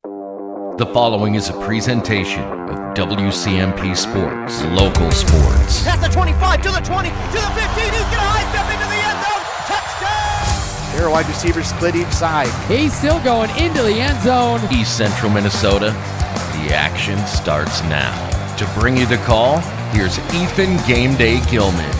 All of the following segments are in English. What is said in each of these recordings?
The following is a presentation of WCMP Sports, local sports. Past the 25, to the 20, to the 15, he's going to high step into the end zone, touchdown! Here, wide receivers split each side. He's still going into the end zone. East Central Minnesota, the action starts now. To bring you the call, here's Ethan Game Day Gilman.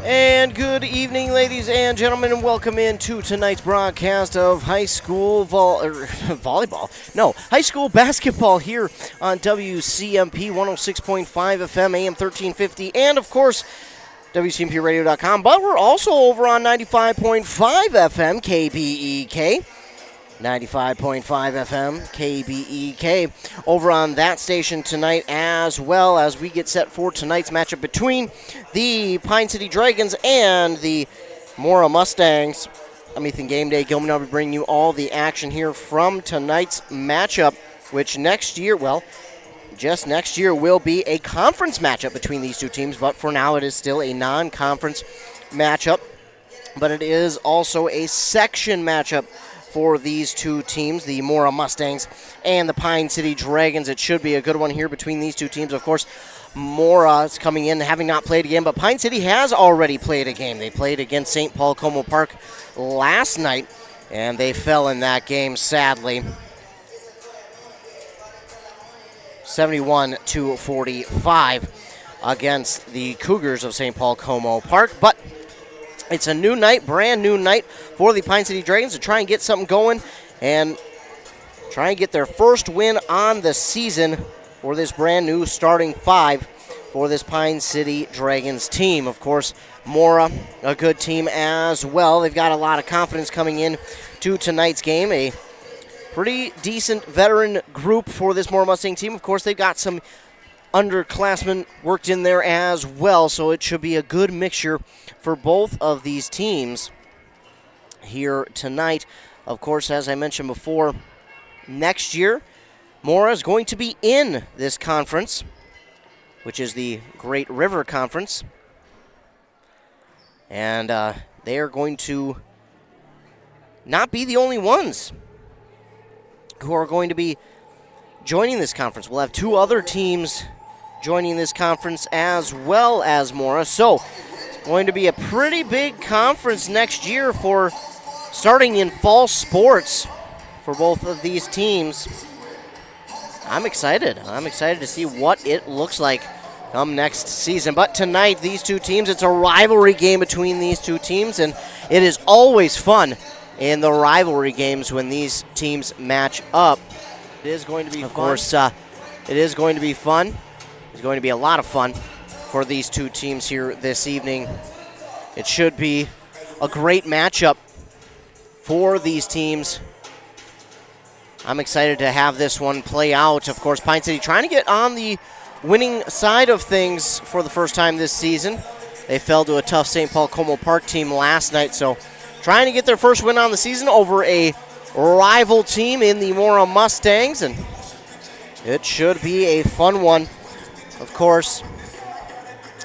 And good evening, ladies and gentlemen, and welcome into tonight's broadcast of high school high school basketball here on WCMP 106.5 FM, AM 1350, and of course, WCMPradio.com. But we're also over on 95.5 FM, KBEK. 95.5 FM, KBEK, over on that station tonight, as well as we get set for tonight's matchup between the Pine City Dragons and the Mora Mustangs. I'm Ethan Game Day Gilman. I'll be bringing you all the action here from tonight's matchup, which just next year will be a conference matchup between these two teams, but for now it is still a non-conference matchup, but it is also a section matchup for these two teams, the Mora Mustangs and the Pine City Dragons. It should be a good one here between these two teams. Of course, Mora is coming in having not played a game, but Pine City has already played a game. They played against St. Paul Como Park last night, and they fell in that game, sadly. 71-45 against the Cougars of St. Paul Como Park, but it's a new night, brand new night for the Pine City Dragons to try and get something going and try and get their first win on the season for this brand new starting five for this Pine City Dragons team. Of course, Mora, a good team as well. They've got a lot of confidence coming in to tonight's game. A pretty decent veteran group for this Mora Mustang team. Of course, they've got some underclassmen worked in there as well, so it should be a good mixture for both of these teams here tonight. Of course, as I mentioned before, next year, Mora is going to be in this conference, which is the Great River Conference, and they are going to not be the only ones who are going to be joining this conference. We'll have two other teams joining this conference as well as Mora. So it's going to be a pretty big conference next year for starting in fall sports for both of these teams. I'm excited. I'm excited to see what it looks like come next season. But tonight, these two teams, it's a rivalry game between these two teams, and it is always fun in the rivalry games when these teams match up. It is going to be fun. Of course, it is going to be fun. It's going to be a lot of fun for these two teams here this evening. It should be a great matchup for these teams. I'm excited to have this one play out. Of course, Pine City trying to get on the winning side of things for the first time this season. They fell to a tough St. Paul Como Park team last night, so trying to get their first win on the season over a rival team in the Mora Mustangs, and it should be a fun one. Of course,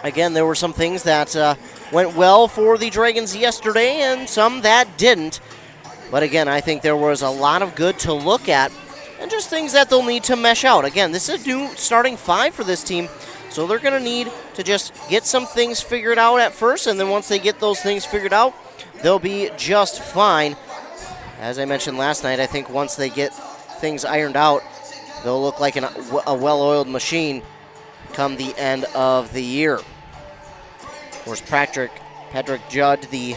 again, there were some things that went well for the Dragons yesterday and some that didn't. But again, I think there was a lot of good to look at and just things that they'll need to mesh out. Again, this is a new starting five for this team, so they're going to need to just get some things figured out at first, and then once they get those things figured out, they'll be just fine. As I mentioned last night, I think once they get things ironed out, they'll look like a well-oiled machine come the end of the year. Of course, Patrick Judd, the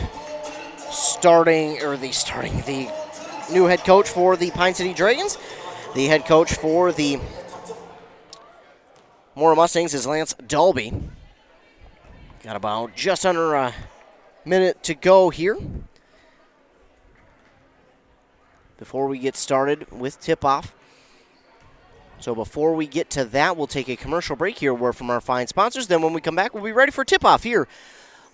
new head coach for the Pine City Dragons. The head coach for the Mora Mustangs is Lance Dalby. Got about just under a minute to go here before we get started with tip-off. So before we get to that, we'll take a commercial break here. A word from our fine sponsors. Then when we come back, we'll be ready for tip-off here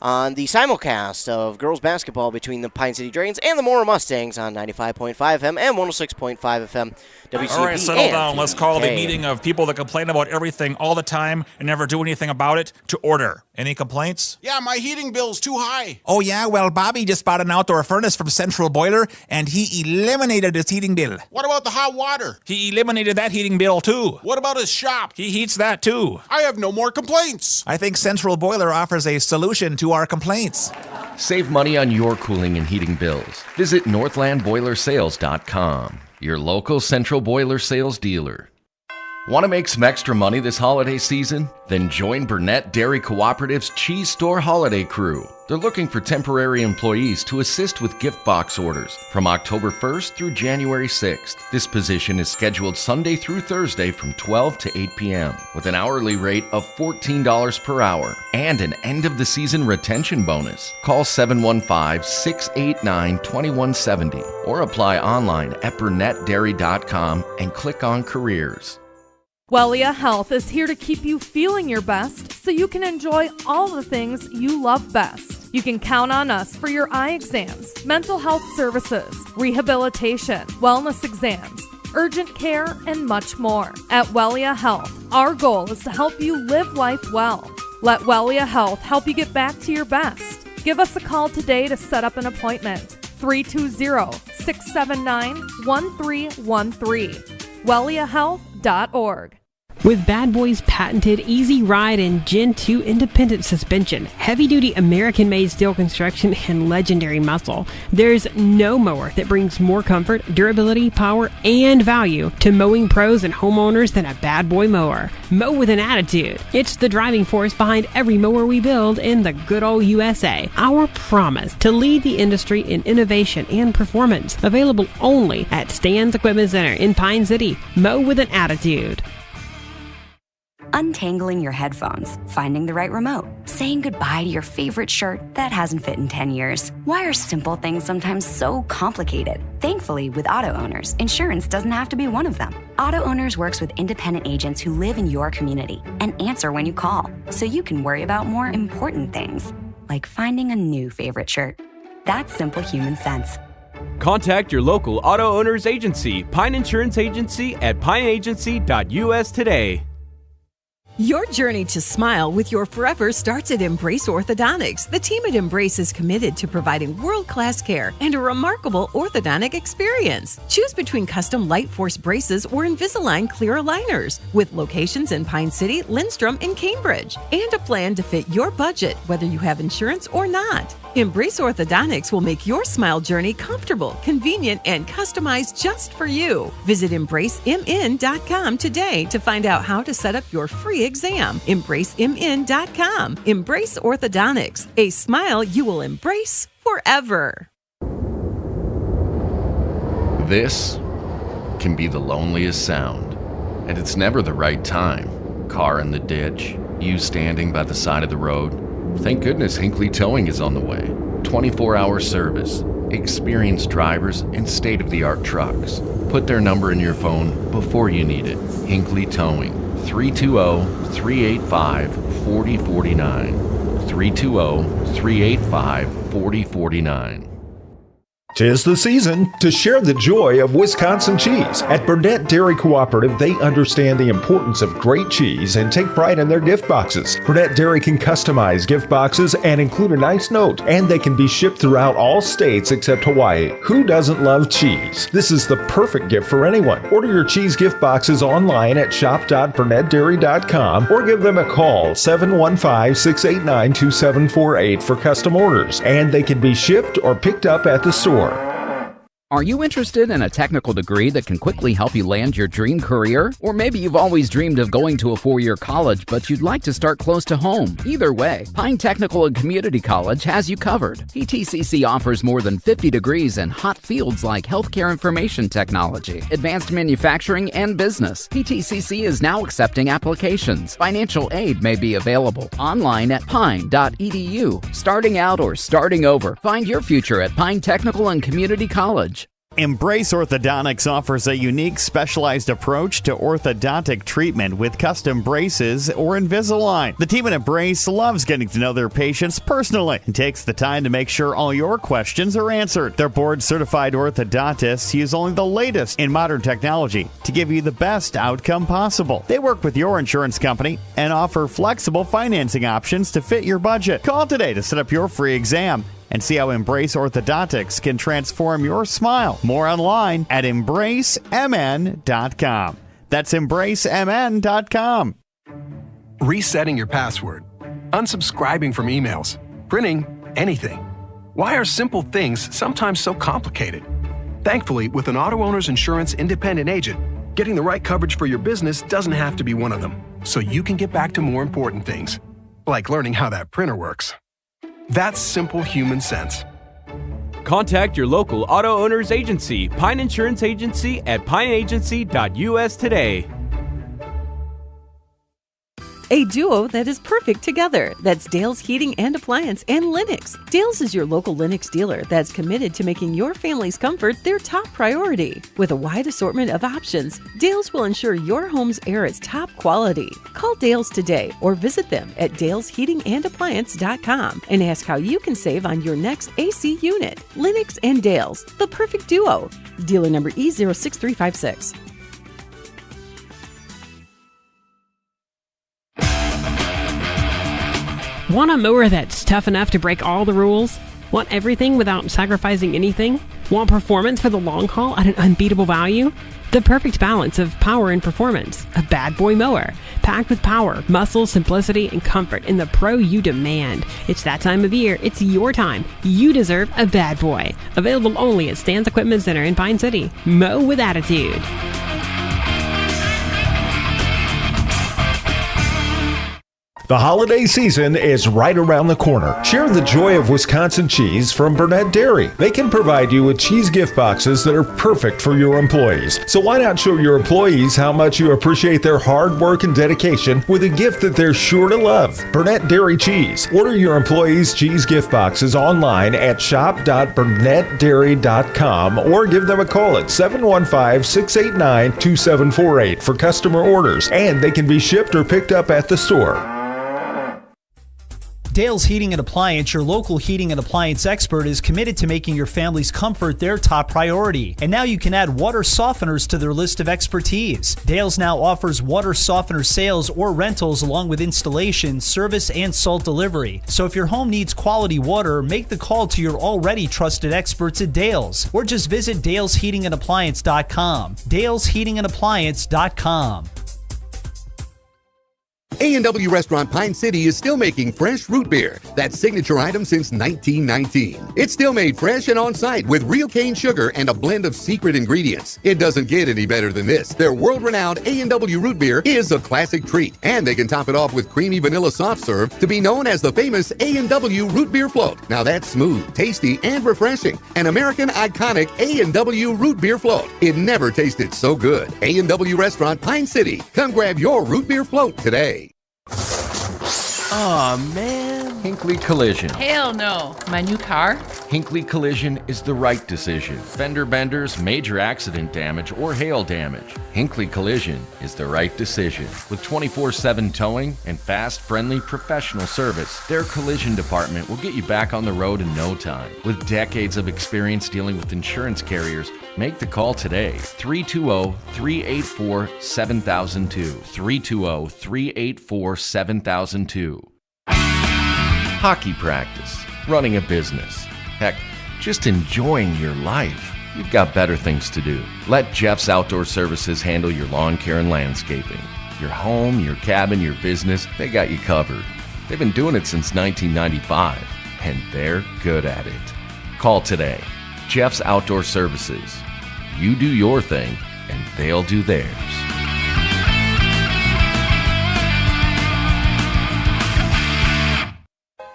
on the simulcast of girls basketball between the Pine City Dragons and the Mora Mustangs on 95.5 FM and 106.5 FM WCB. All right, settle down. Let's call the Okay. meeting of people that complain about everything all the time and never do anything about it to order. Any complaints? Yeah, my heating bill's too high. Oh, yeah? Well, Bobby just bought an outdoor furnace from Central Boiler, and he eliminated his heating bill. What about the hot water? He eliminated that heating bill, too. What about his shop? He heats that, too. I have no more complaints. I think Central Boiler offers a solution to our complaints. Save money on your cooling and heating bills. Visit northlandboilersales.com, your local Central Boiler sales dealer. Want to make some extra money this holiday season? Then join Burnett Dairy Cooperative's Cheese Store Holiday Crew. They're looking for temporary employees to assist with gift box orders from October 1st through January 6th. This position is scheduled Sunday through Thursday from 12 to 8 p.m. with an hourly rate of $14 per hour and an end-of-the-season retention bonus. Call 715-689-2170 or apply online at burnettdairy.com and click on Careers. Wellia Health is here to keep you feeling your best so you can enjoy all the things you love best. You can count on us for your eye exams, mental health services, rehabilitation, wellness exams, urgent care, and much more. At Wellia Health, our goal is to help you live life well. Let Wellia Health help you get back to your best. Give us a call today to set up an appointment. 320-679-1313. WelliaHealth.org. With Bad Boy's patented Easy Ride and Gen 2 independent suspension, heavy-duty American-made steel construction, and legendary muscle, there's no mower that brings more comfort, durability, power, and value to mowing pros and homeowners than a Bad Boy mower. Mow with an attitude. It's the driving force behind every mower we build in the good old USA. Our promise to lead the industry in innovation and performance. Available only at Stan's Equipment Center in Pine City. Mow with an attitude. Untangling your headphones, finding the right remote, saying goodbye to your favorite shirt that hasn't fit in 10 years. Why are simple things sometimes so complicated? Thankfully, with Auto Owners, insurance doesn't have to be one of them. Auto Owners works with independent agents who live in your community and answer when you call, so you can worry about more important things, like finding a new favorite shirt. That's simple human sense. Contact your local Auto Owners agency, Pine Insurance Agency at pineagency.us today. Your journey to smile with your forever starts at Embrace Orthodontics. The team at Embrace is committed to providing world-class care and a remarkable orthodontic experience. Choose between custom Light Force braces or Invisalign clear aligners with locations in Pine City, Lindstrom, and Cambridge, and a plan to fit your budget, whether you have insurance or not. Embrace Orthodontics will make your smile journey comfortable, convenient, and customized just for you. Visit EmbraceMN.com today to find out how to set up your free exam. EmbraceMN.com. Embrace Orthodontics, a smile you will embrace forever. This can be the loneliest sound, and it's never the right time. Car in the ditch, you standing by the side of the road. Thank goodness Hinckley Towing is on the way. 24-hour service, experienced drivers, and state-of-the-art trucks. Put their number in your phone before you need it. Hinckley Towing, 320-385-4049. 320-385-4049. 'Tis the season to share the joy of Wisconsin cheese. At Burnett Dairy Cooperative, they understand the importance of great cheese and take pride in their gift boxes. Burnett Dairy can customize gift boxes and include a nice note, and they can be shipped throughout all states except Hawaii. Who doesn't love cheese? This is the perfect gift for anyone. Order your cheese gift boxes online at shop.burnettdairy.com or give them a call, 715-689-2748 for custom orders, and they can be shipped or picked up at the store. Are you interested in a technical degree that can quickly help you land your dream career? Or maybe you've always dreamed of going to a four-year college, but you'd like to start close to home. Either way, Pine Technical and Community College has you covered. PTCC offers more than 50 degrees in hot fields like healthcare information technology, advanced manufacturing, and business. PTCC is now accepting applications. Financial aid may be available online at pine.edu. Starting out or starting over, find your future at Pine Technical and Community College. Embrace Orthodontics offers a unique specialized approach to orthodontic treatment with custom braces or Invisalign. The team at Embrace loves getting to know their patients personally and takes the time to make sure all your questions are answered. Their board-certified orthodontists use only the latest in modern technology to give you the best outcome possible. They work with your insurance company and offer flexible financing options to fit your budget. Call today to set up your free exam and see how Embrace Orthodontics can transform your smile. More online at embracemn.com. That's embracemn.com. Resetting your password, unsubscribing from emails, printing anything. Why are simple things sometimes so complicated? Thankfully, with an Auto Owners Insurance independent agent, getting the right coverage for your business doesn't have to be one of them, so you can get back to more important things, like learning how that printer works. That's simple human sense. Contact your local auto owner's agency, Pine Insurance Agency, at pineagency.us today. A duo that is perfect together. That's Dale's Heating and Appliance and Lennox. Dale's is your local Lennox dealer that's committed to making your family's comfort their top priority. With a wide assortment of options, Dale's will ensure your home's air is top quality. Call Dale's today or visit them at dalesheatingandappliance.com and ask how you can save on your next AC unit. Lennox and Dale's, the perfect duo. Dealer number E06356. Want a mower that's tough enough to break all the rules? Want everything without sacrificing anything? Want performance for the long haul at an unbeatable value? The perfect balance of power and performance. A bad boy mower. Packed with power, muscle, simplicity, and comfort in the pro you demand. It's that time of year. It's your time. You deserve a bad boy. Available only at Stan's Equipment Center in Pine City. Mow with attitude. The holiday season is right around the corner. Share the joy of Wisconsin cheese from Burnett Dairy. They can provide you with cheese gift boxes that are perfect for your employees. So why not show your employees how much you appreciate their hard work and dedication with a gift that they're sure to love? Burnett Dairy Cheese. Order your employees' cheese gift boxes online at shop.burnettdairy.com or give them a call at 715-689-2748 for customer orders, and they can be shipped or picked up at the store. Dale's Heating and Appliance, your local heating and appliance expert, is committed to making your family's comfort their top priority. And now you can add water softeners to their list of expertise. Dale's now offers water softener sales or rentals along with installation, service, and salt delivery. So if your home needs quality water, make the call to your already trusted experts at Dale's, or just visit dalesheatingandappliance.com. dalesheatingandappliance.com. A&W Restaurant Pine City is still making fresh root beer. That signature item since 1919. It's still made fresh and on site with real cane sugar and a blend of secret ingredients. It doesn't get any better than this. Their world-renowned A&W root beer is a classic treat, and they can top it off with creamy vanilla soft serve to be known as the famous A&W root beer float. Now that's smooth, tasty, and refreshing. An American iconic A&W root beer float. It never tasted so good. A&W Restaurant Pine City. Come grab your root beer float today. Aw, man. Hinckley Collision. Hell no. My new car? Hinckley Collision is the right decision. Fender benders, major accident damage, or hail damage. Hinckley Collision is the right decision. With 24/7 towing and fast, friendly, professional service, their collision department will get you back on the road in no time. With decades of experience dealing with insurance carriers, make the call today. 320-384-7002. 320-384-7002. Hockey practice, running a business. Heck, just enjoying your life. You've got better things to do. Let Jeff's Outdoor Services handle your lawn care and landscaping. Your home, your cabin, your business, they got you covered. They've been doing it since 1995, and they're good at it. Call today. Jeff's Outdoor Services. You do your thing, and they'll do theirs.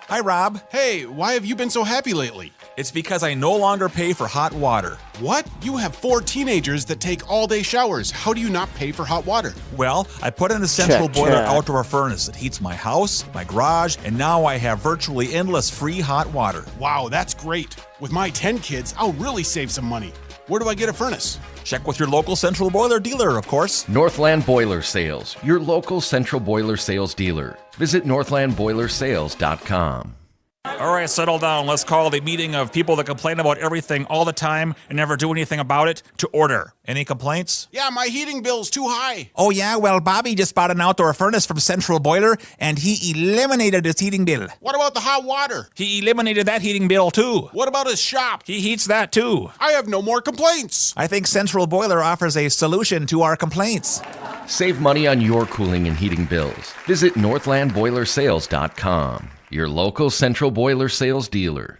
Hi, Rob. Hey, why have you been so happy lately? It's because I no longer pay for hot water. What? You have 4 teenagers that take all-day showers. How do you not pay for hot water? Well, I put in a central boiler outdoor furnace that heats my house, my garage, and now I have virtually endless free hot water. Wow, that's great. With my 10 kids, I'll really save some money. Where do I get a furnace? Check with your local Central Boiler dealer, of course. Northland Boiler Sales, your local Central Boiler Sales dealer. Visit northlandboilersales.com. All right, settle down. Let's call the meeting of people that complain about everything all the time and never do anything about it to order. Any complaints? Yeah, my heating bill's too high. Oh, yeah? Well, Bobby just bought an outdoor furnace from Central Boiler, and he eliminated his heating bill. What about the hot water? He eliminated that heating bill, too. What about his shop? He heats that, too. I have no more complaints. I think Central Boiler offers a solution to our complaints. Save money on your cooling and heating bills. Visit northlandboilersales.com, your local Central Boiler Sales dealer.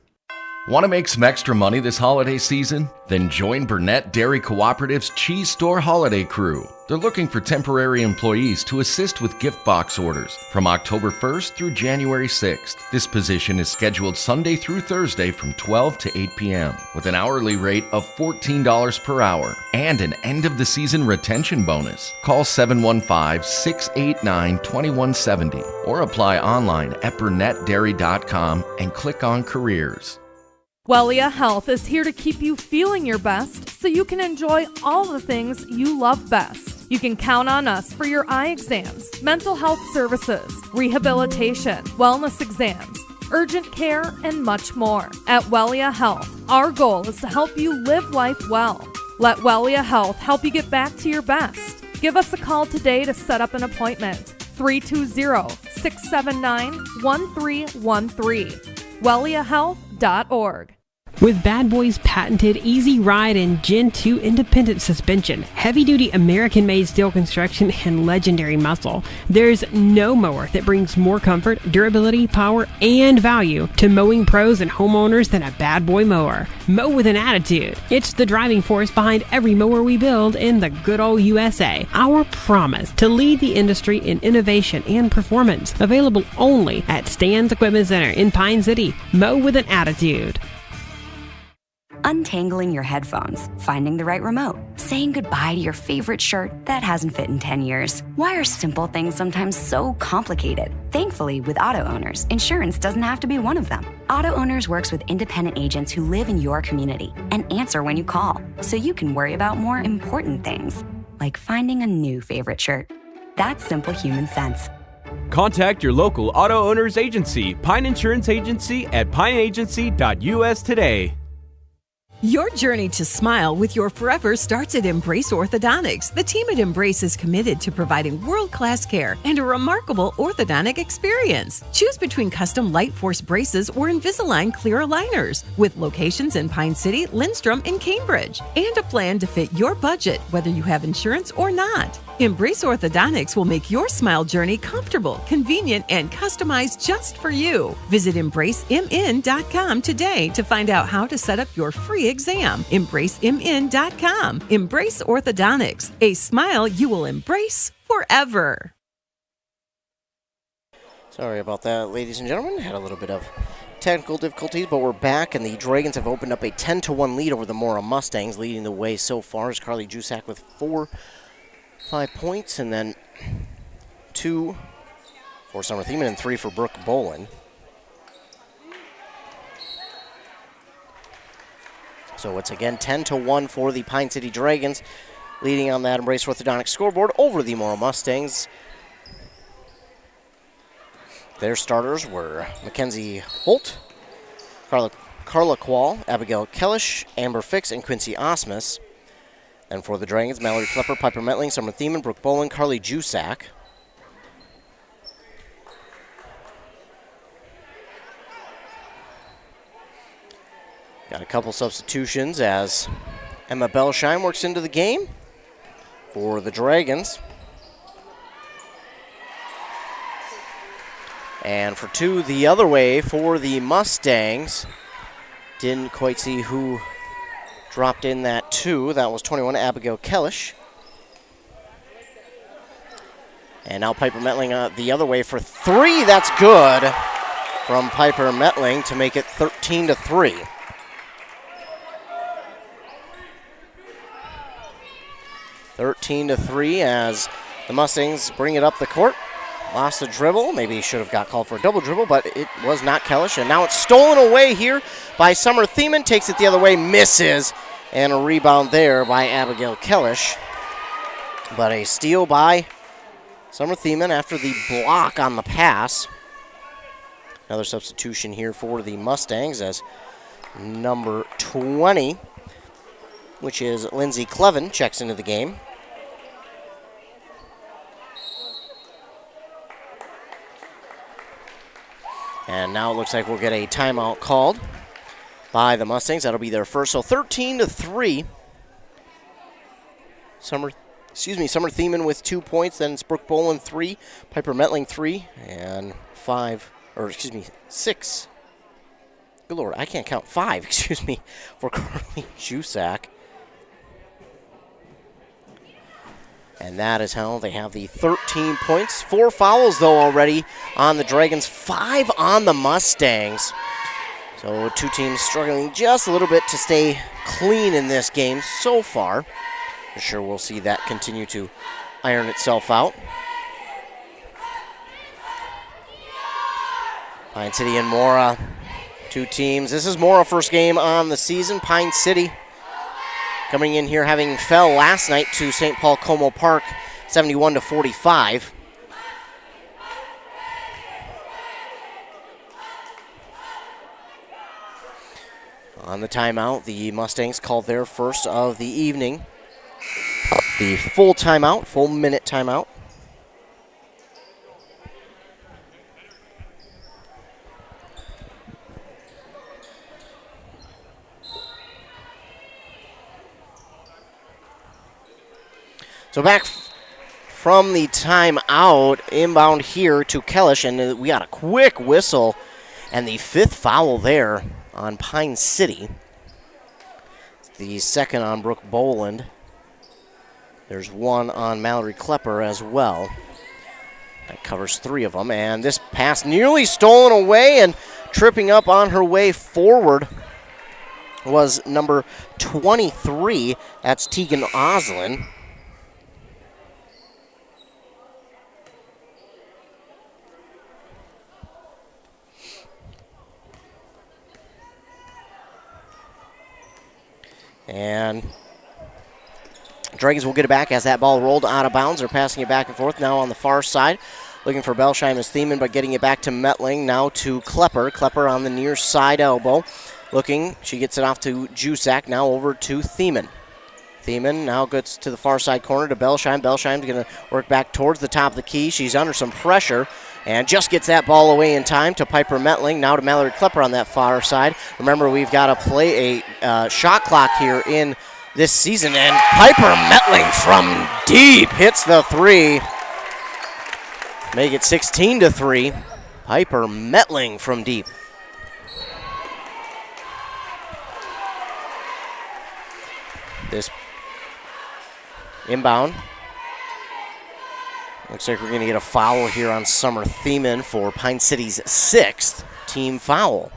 Want to make some extra money this holiday season? Then join Burnett Dairy Cooperative's Cheese Store Holiday Crew. They're looking for temporary employees to assist with gift box orders from October 1st through January 6th. This position is scheduled Sunday through Thursday from 12 to 8 p.m. with an hourly rate of $14 per hour and an end-of-the-season retention bonus. Call 715-689-2170 or apply online at burnettdairy.com and click on Careers. Wellia Health is here to keep you feeling your best so you can enjoy all the things you love best. You can count on us for your eye exams, mental health services, rehabilitation, wellness exams, urgent care, and much more. At Wellia Health, our goal is to help you live life well. Let Wellia Health help you get back to your best. Give us a call today to set up an appointment. 320-679-1313. WelliaHealth.org. With Bad Boy's patented Easy Ride and Gen 2 independent suspension, heavy-duty American-made steel construction, and legendary muscle, there's no mower that brings more comfort, durability, power, and value to mowing pros and homeowners than a Bad Boy mower. Mow with an attitude. It's the driving force behind every mower we build in the good old USA. Our promise to lead the industry in innovation and performance. Available only at Stan's Equipment Center in Pine City. Mow with an attitude. Untangling your headphones, finding the right remote, saying goodbye to your favorite shirt that hasn't fit in 10 years. Why are simple things sometimes so complicated? Thankfully, with auto owners, insurance doesn't have to be one of them. Auto Owners works with independent agents who live in your community and answer when you call, so you can worry about more important things, like finding a new favorite shirt. That's simple human sense. Contact your local auto owners agency, Pine Insurance Agency at pineagency.us today. Your journey to smile with your forever starts at Embrace Orthodontics. The team at Embrace is committed to providing world-class care and a remarkable orthodontic experience. Choose between custom Light Force braces or Invisalign clear aligners with locations in Pine City, Lindstrom, and Cambridge, and a plan to fit your budget, whether you have insurance or not. Embrace Orthodontics will make your smile journey comfortable, convenient, and customized just for you. Visit EmbraceMN.com today to find out how to set up your free exam. EmbraceMN.com. Embrace Orthodontics, a smile you will embrace forever. Sorry about that, ladies and gentlemen. Had a little bit of technical difficulties, but we're back, and the Dragons have opened up a 10-1 lead over the Mora Mustangs. Leading the way so far is Carly Jusak with 5 points, and then 2 for Summer Thiemann and 3 for Brooke Bolin. So it's again 10-1 for the Pine City Dragons, leading on that Embrace Orthodontics scoreboard over the Mora Mustangs. Their starters were Mackenzie Holt, Carla Quall, Abigail Kellish, Amber Fix, and Quincy Osmus. And for the Dragons, Mallory Klepper, Piper Metling, Summer Thiemann, Brooke Bolin, Carly Jusak. Got a couple substitutions as Emma Belsheim works into the game for the Dragons. And for 2 the other way for the Mustangs. Didn't quite see who dropped in that 2. That was 21, Abigail Kellish. And now Piper Metling the other way for 3. That's good from Piper Metling to make it 13-3. As the Mustangs bring it up the court. Lost the dribble. Maybe he should have got called for a double dribble, but it was not Kellish. And now it's stolen away here by Summer Thiemann. Takes it the other way, misses. And a rebound there by Abigail Kellish. But a steal by Summer Thiemann after the block on the pass. Another substitution here for the Mustangs as number 20, which is Lindsay Clevin, checks into the game. And now it looks like we'll get a timeout called by the Mustangs. That'll be their first. So 13-3. Summer Thiemann with 2 points. Then it's Brooke Boland 3, Piper Metling 3, and 6. Good Lord, I can't count. 5, for Carly Jusak. And that is how they have the 13 points. 4 fouls, though, already on the Dragons. 5 on the Mustangs. So 2 teams struggling just a little bit to stay clean in this game so far. For sure we'll see that continue to iron itself out. Pine City and Mora, 2 teams. This is Mora first game on the season. Pine City coming in here having fell last night to St. Paul Como Park, 71-45. On the timeout, the Mustangs called their first of the evening. The full timeout, full minute timeout. So back from the timeout, inbound here to Kellish, and we got a quick whistle, and the 5th foul there on Pine City. The 2nd on Brooke Boland. There's 1 on Mallory Klepper as well. That covers 3 of them, and this pass nearly stolen away, and tripping up on her way forward was number 23. That's Tegan Oslin. And Dragons will get it back as that ball rolled out of bounds. They're passing it back and forth now on the far side. Looking for Belsheim as Thiemann, but getting it back to Metling. Now to Klepper. Klepper on the near side elbow. Looking, she gets it off to Jusak. Now over to Thiemann. Thiemann now gets to the far side corner to Belsheim. Belsheim's going to work back towards the top of the key. She's under some pressure and just gets that ball away in time to Piper Metling. Now to Mallory Klepper on that far side. Remember, we've got to play a shot clock here in this season, and Piper Metling from deep hits the 3. Make it 16-3. Piper Metling from deep. This inbound. Looks like we're going to get a foul here on Summer Thiemann for Pine City's 6th team foul.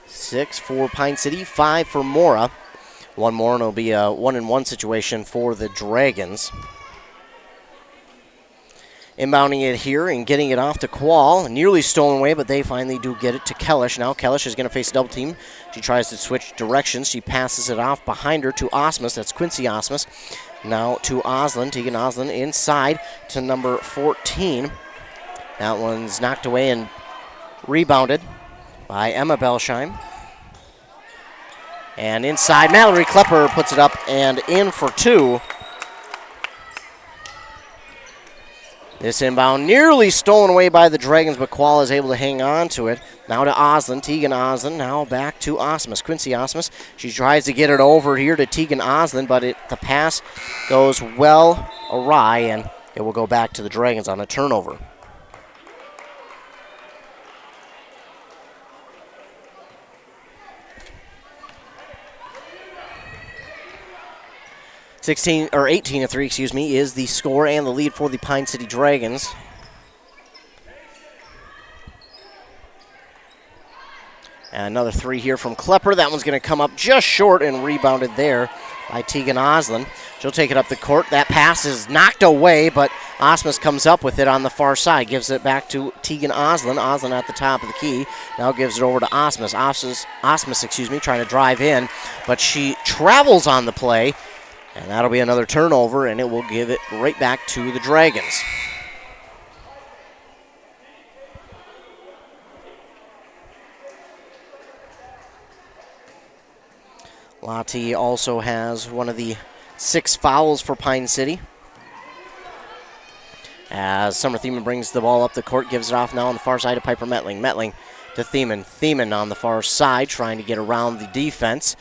6 for Pine City, 5 for Mora. 1 more, and it'll be a 1-and-1 situation for the Dragons. Inbounding it here and getting it off to Quall. Nearly stolen away, but they finally do get it to Kellish. Now Kellish is going to face a double team. She tries to switch directions. She passes it off behind her to Osmus. That's Quincy Osmus. Now to Oslin. Tegan Oslin inside to number 14. That one's knocked away and rebounded by Emma Belsheim. And inside, Mallory Klepper puts it up and in for 2. This inbound nearly stolen away by the Dragons, but Qual is able to hang on to it. Now to Oslin, Tegan Oslin, now back to Osmus, Quincy Osmus. She tries to get it over here to Tegan Oslin, but the pass goes well awry, and it will go back to the Dragons on a turnover. (18 to 3, is the score and the lead for the Pine City Dragons. And another 3 here from Klepper. That one's going to come up just short and rebounded there by Tegan Oslin. She'll take it up the court. That pass is knocked away, but Osmus comes up with it on the far side, gives it back to Tegan Oslin. Oslin at the top of the key, now gives it over to Osmus. Osmus, trying to drive in, but she travels on the play, and that'll be another turnover, and it will give it right back to the Dragons. Lottie also has one of the 6 fouls for Pine City. As Summer Thiemann brings the ball up the court, gives it off now on the far side to Piper Metling. Metling to Thiemann. Thiemann on the far side, trying to get around the defense.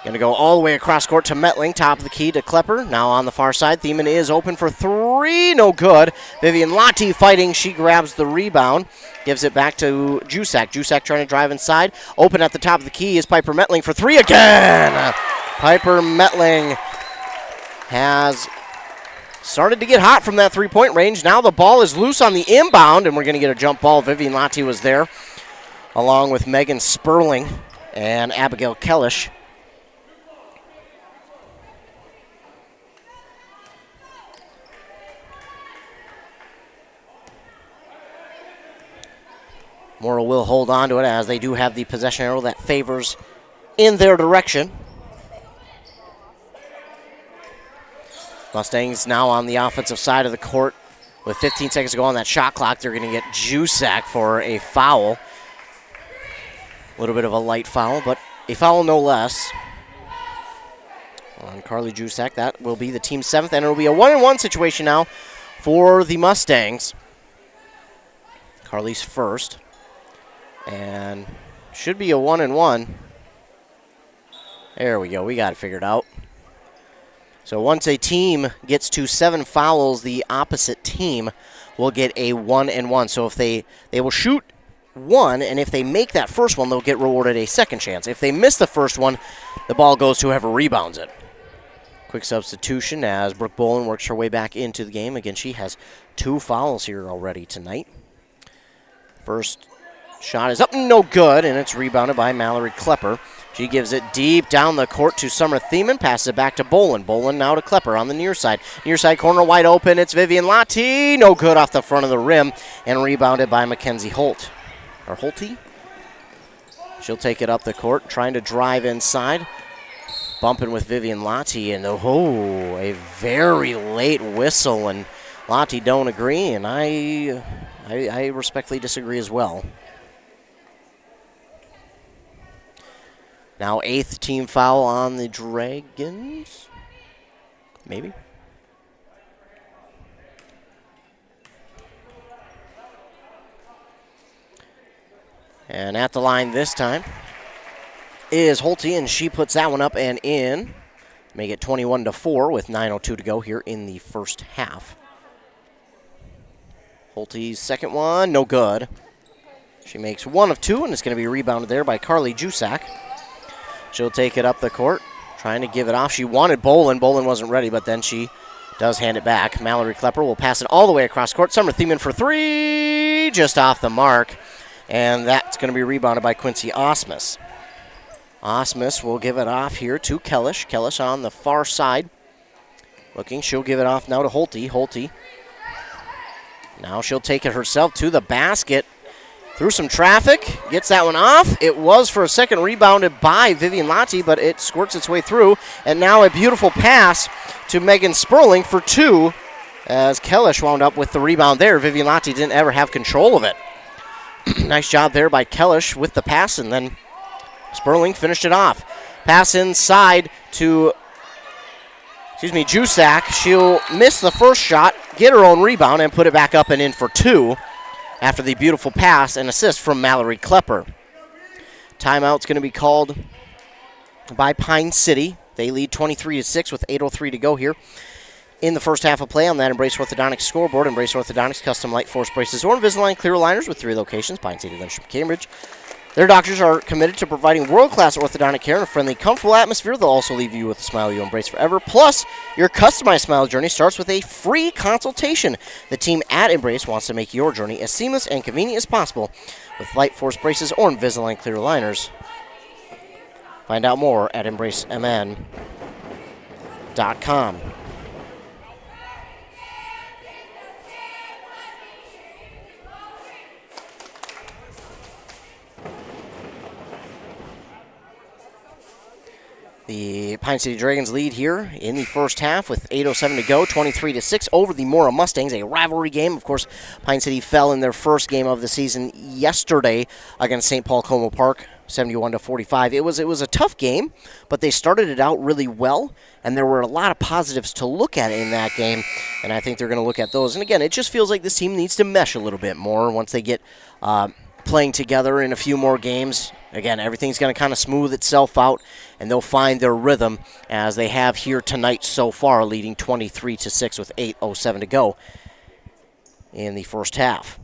Going to go all the way across court to Metling, top of the key to Klepper. Now on the far side, Thiemann is open for 3, no good. Vivian Lottie fighting, she grabs the rebound. Gives it back to Jusak. Jusak trying to drive inside. Open at the top of the key is Piper Metling for 3 again. Piper Metling has started to get hot from that 3-point range. Now the ball is loose on the inbound, and we're going to get a jump ball. Vivian Lottie was there, along with Megan Sperling and Abigail Kellish. Mora will hold on to it as they do have the possession arrow that favors in their direction. Mustangs now on the offensive side of the court with 15 seconds to go on that shot clock. They're going to get Jusak for a foul. A little bit of a light foul, but a foul no less on Carly Jusak. That will be the team's 7th, and it will be a 1-and-1 situation now for the Mustangs. Carly's first. And should be a 1-and-1. There we go. We got it figured out. So once a team gets to 7 fouls, the opposite team will get a 1-and-1. So if they will shoot 1, and if they make that first one, they'll get rewarded a second chance. If they miss the first one, the ball goes to whoever rebounds it. Quick substitution as Brooke Bolin works her way back into the game. Again, she has 2 fouls here already tonight. First shot is up, no good, and it's rebounded by Mallory Klepper. She gives it deep down the court to Summer Thiemann, passes it back to Bolin. Bolin now to Klepper on the near side. Near side corner wide open, it's Vivian Lottie. No good off the front of the rim, and rebounded by Mackenzie Holt. Or Holty? She'll take it up the court, trying to drive inside. Bumping with Vivian Lottie, and a very late whistle, and Lottie don't agree, and I respectfully disagree as well. Now 8th team foul on the Dragons. Maybe. And at the line this time is Holty, and she puts that one up and in. Make it 21-4 with 9:02 to go here in the first half. Holty's second one, no good. She makes 1 of 2, and it's going to be rebounded there by Carly Jusak. She'll take it up the court, trying to give it off. She wanted Bolin. Bolin wasn't ready, but then she does hand it back. Mallory Klepper will pass it all the way across court. Summer Thiemann for 3, just off the mark. And that's going to be rebounded by Quincy Osmus. Osmus will give it off here to Kellish. Kellish on the far side. Looking, she'll give it off now to Holty. Holty. Now she'll take it herself to the basket. Through some traffic, gets that one off. It was for a second rebounded by Vivian Lottie, but it squirts its way through. And now a beautiful pass to Megan Sperling for 2, as Kellish wound up with the rebound there. Vivian Lottie didn't ever have control of it. Nice job there by Kellish with the pass, and then Sperling finished it off. Pass inside to, Jusak. She'll miss the first shot, get her own rebound, and put it back up and in for 2. After the beautiful pass and assist from Mallory Klepper. Timeout's going to be called by Pine City. They lead 23-6 with 8:03 to go here in the first half of play on that Embrace Orthodontics scoreboard. Embrace Orthodontics custom light force braces or Invisalign clear aligners with 3 locations, Pine City, Lynchburg, Cambridge. Their doctors are committed to providing world-class orthodontic care in a friendly, comfortable atmosphere. They'll also leave you with a smile you embrace forever. Plus, your customized smile journey starts with a free consultation. The team at Embrace wants to make your journey as seamless and convenient as possible with light force braces or Invisalign clear aligners. Find out more at embracemn.com. The Pine City Dragons lead here in the first half with 8:07 to go, 23-6 over the Mora Mustangs, a rivalry game. Of course, Pine City fell in their first game of the season yesterday against St. Paul Como Park, 71-45. It was a tough game, but they started it out really well, and there were a lot of positives to look at in that game, and I think they're going to look at those. And again, it just feels like this team needs to mesh a little bit more once they get playing together in a few more games. Again, everything's going to kind of smooth itself out, and they'll find their rhythm as they have here tonight so far, leading 23-6 with 8:07 to go in the first half.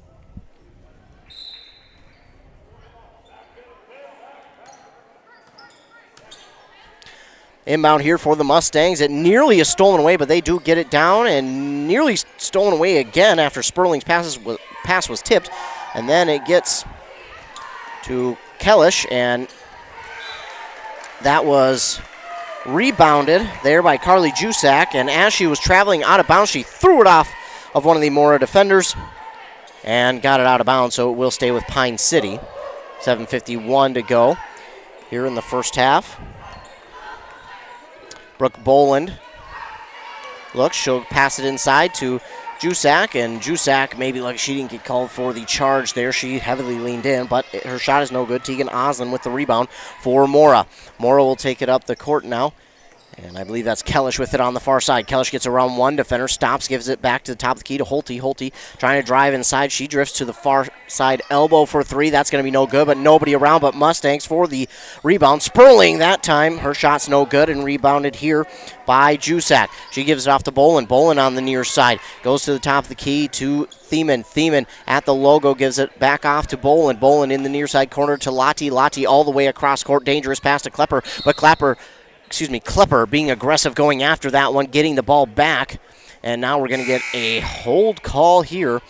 Inbound here for the Mustangs. It nearly is stolen away, but they do get it down, and nearly stolen away again after Sperling's pass was tipped. And then it gets to Kellish, and that was rebounded there by Carly Jusak. And as she was traveling out of bounds, she threw it off of one of the Mora defenders and got it out of bounds, so it will stay with Pine City. 7:51 to go here in the first half. Brooke Boland looks, she'll pass it inside to Jusak, and Jusak, maybe like she didn't get called for the charge there. She heavily leaned in, but her shot is no good. Tegan Oslin with the rebound for Mora. Mora will take it up the court now, and I believe that's Kellish with it on the far side. Kellish gets around one defender, stops, gives it back to the top of the key to Holte. Holte trying to drive inside. She drifts to the far side elbow for three. That's going to be no good, but nobody around but Mustangs for the rebound. Sperling that time. Her shot's no good, and rebounded here by Jusak. She gives it off to Boland. Boland on the near side. Goes to the top of the key to Thiemann. Thiemann at the logo gives it back off to Boland. Boland in the near side corner to Lottie. Lottie all the way across court. Dangerous pass to Klepper, but Klepper being aggressive going after that one, getting the ball back. And now we're going to get a hold call here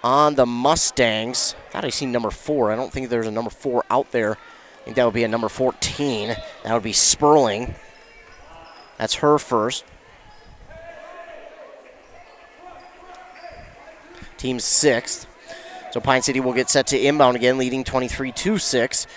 on the Mustangs. I thought I seen number 4. I don't think there's a number 4 out there. I think that would be a number 14. That would be Sperling. That's her first. Team's 6th. So Pine City will get set to inbound again, leading 23-6.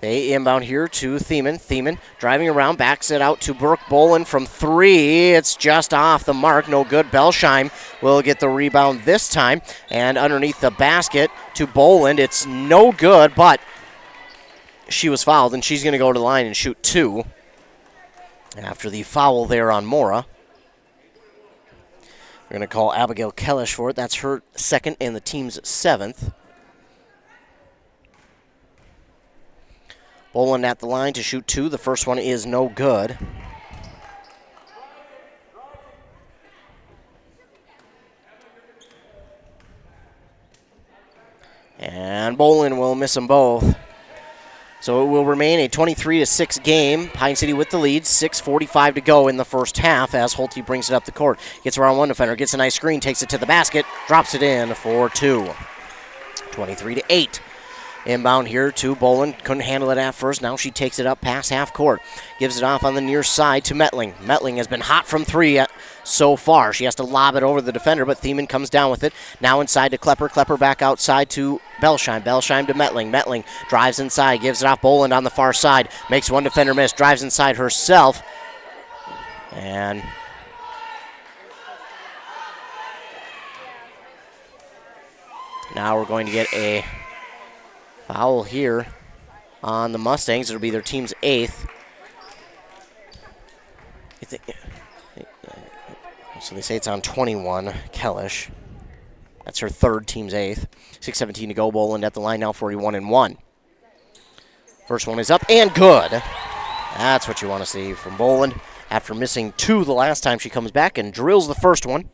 They inbound here to Thiemann. Thiemann driving around, backs it out to Brooke Boland from 3. It's just off the mark, no good. Belsheim will get the rebound this time, and underneath the basket to Boland. It's no good, but she was fouled, and she's going to go to the line and shoot 2 after the foul there on Mora. We're going to call Abigail Kellish for it. That's her 2nd and the team's 7th. Boland at the line to shoot 2. The first one is no good. And Boland will miss them both. So it will remain a 23-6 game. Pine City with the lead. 6:45 to go in the first half as Holte brings it up the court. Gets around one defender, gets a nice screen, takes it to the basket, drops it in for 2. 23-8. Inbound here to Boland. Couldn't handle it at first. Now she takes it up past half court. Gives it off on the near side to Metling. Metling has been hot from 3 so far. She has to lob it over the defender, but Thiemann comes down with it. Now inside to Klepper. Klepper back outside to Belsheim. Belsheim to Metling. Metling drives inside. Gives it off Boland on the far side. Makes one defender miss. Drives inside herself. And now we're going to get a foul here on the Mustangs. It'll be their team's 8th. So they say it's on 21, Kellish. That's her 3rd, team's 8th. 6:17 to go. Boland at the line now, 41-1. First one is up and good. That's what you want to see from Boland. After missing 2 the last time, she comes back and drills the first one.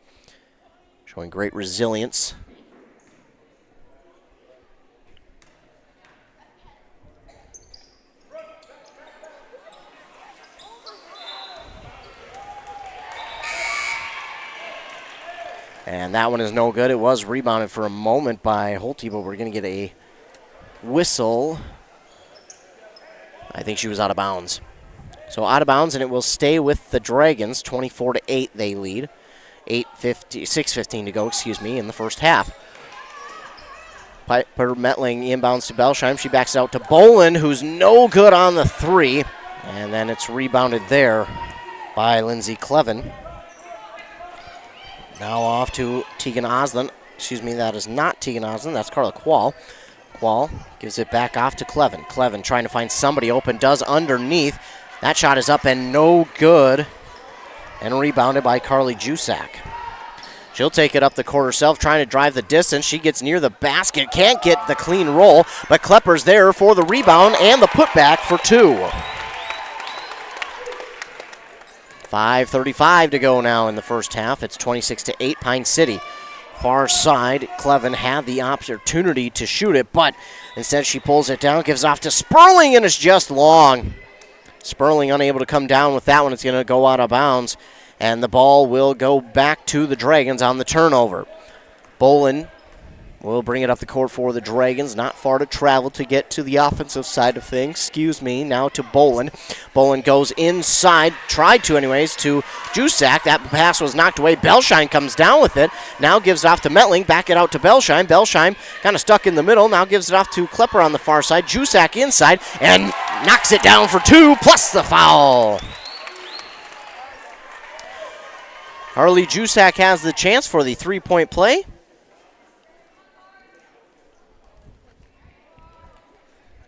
Showing great resilience. And that one is no good. It was rebounded for a moment by Holte, but we're going to get a whistle. I think she was out of bounds. So out of bounds, and it will stay with the Dragons. 24-8 they lead. 6:15 to go, in the first half. Piper Metling inbounds to Belsheim. She backs it out to Boland, who's no good on the 3. And then it's rebounded there by Lindsay Clevin. Now off to Tegan Oslin. Excuse me, that is not Tegan Oslin. That's Carla Quall. Quall gives it back off to Clevin. Clevin trying to find somebody open. Does underneath. That shot is up and no good. And rebounded by Carly Jusak. She'll take it up the court herself, trying to drive the distance. She gets near the basket. Can't get the clean roll, but Klepper's there for the rebound and the putback for 2. 5:35 to go now in the first half. It's 26-8 Pine City. Far side, Clevin had the opportunity to shoot it, but instead she pulls it down, gives off to Sperling, and it's just long. Sperling unable to come down with that one. It's going to go out of bounds, and the ball will go back to the Dragons on the turnover. Bolin will bring it up the court for the Dragons. Not far to travel to get to the offensive side of things. Excuse me, now to Bolin. Bolin goes inside, tried to anyways, to Jusak. That pass was knocked away. Belsheim comes down with it. Now gives it off to Metling. Back it out to Belsheim. Belsheim kind of stuck in the middle. Now gives it off to Klepper on the far side. Jusak inside and knocks it down for 2 plus the foul. Harley Jusak has the chance for the three-point play.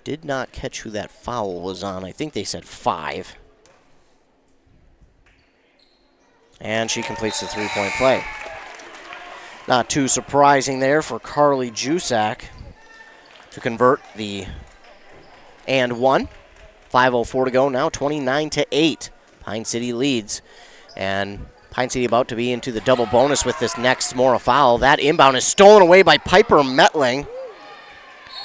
Did not catch who that foul was on. I think they said 5. And she completes the three-point play. Not too surprising there for Carly Jusak to convert the and 1. 5:04 to go now, 29-8. Pine City leads. And Pine City about to be into the double bonus with this next Mora foul. That inbound is stolen away by Piper Metling.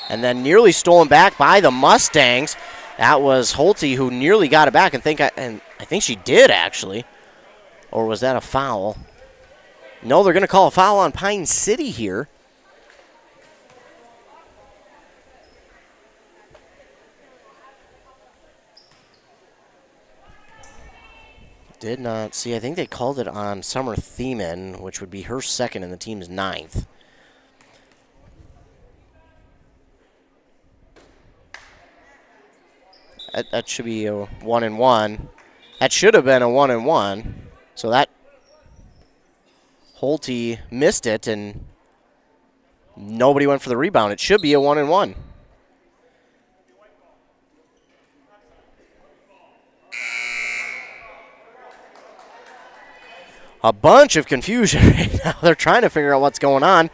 And then nearly stolen back by the Mustangs. That was Holte who nearly got it back, and I think she did actually. Or was that a foul? No, they're going to call a foul on Pine City here. Did not see. I think they called it on Summer Thiemann, which would be her second and the team's 9th. That should be a 1-and-1. That should have been a 1-and-1. So that Holte missed it, and nobody went for the rebound. It should be a 1-and-1. A bunch of confusion right now. They're trying to figure out what's going on.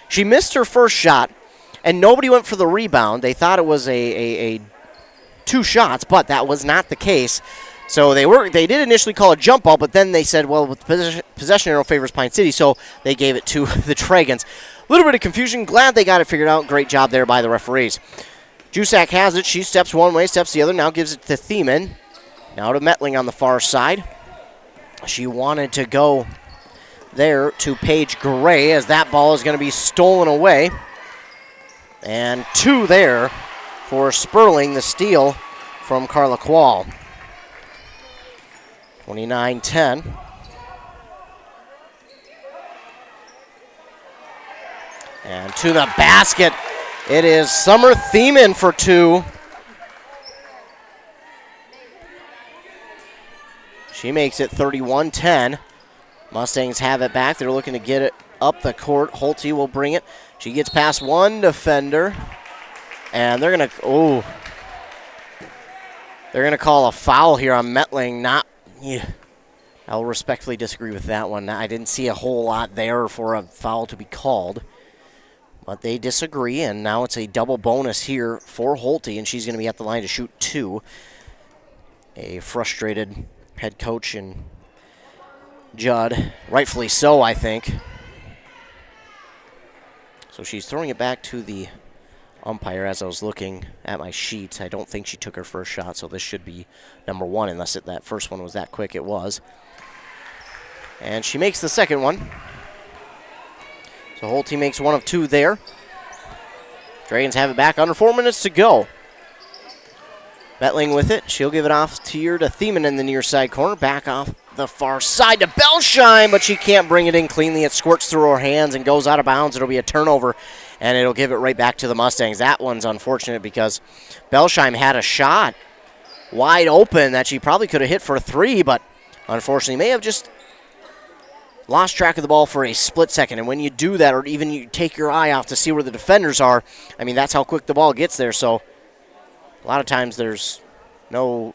She missed her first shot, and nobody went for the rebound. They thought it was a 2 shots, but that was not the case. So they did initially call a jump ball, but then they said, well, with possession arrow favors Pine City, so they gave it to the Dragons. A little bit of confusion. Glad they got it figured out. Great job there by the referees. Jusak has it. She steps one way, steps the other. Now gives it to Thiemann. Now to Metling on the far side. She wanted to go there to Paige Gray as that ball is going to be stolen away. And 2 there for Sperling, the steal from Carla Quall. 29-10. And to the basket, it is Summer Thiemann for 2. She makes it 31-10. Mustangs have it back. They're looking to get it up the court. Holte will bring it. She gets past one defender. And they're going to, they're going to call a foul here on Metling. I'll respectfully disagree with that one. I didn't see a whole lot there for a foul to be called. But they disagree, and now it's a double bonus here for Holte, and she's going to be at the line to shoot 2. A frustrated head coach and Judd, rightfully so, I think. So she's throwing it back to the umpire. As I was looking at my sheets, I don't think she took her first shot, so this should be number 1, unless that first one was that quick. It was. And she makes the second one. So Holte makes 1 of 2 there. Dragons have it back under 4 minutes to go. Metling with it. She'll give it off here to Thiemann in the near side corner. Back off the far side to Belsheim, but she can't bring it in cleanly. It squirts through her hands and goes out of bounds. It'll be a turnover, and it'll give it right back to the Mustangs. That one's unfortunate because Belsheim had a shot wide open that she probably could have hit for a 3, but unfortunately may have just lost track of the ball for a split second. And when you do that, or even you take your eye off to see where the defenders are, I mean, that's how quick the ball gets there. So a lot of times there's no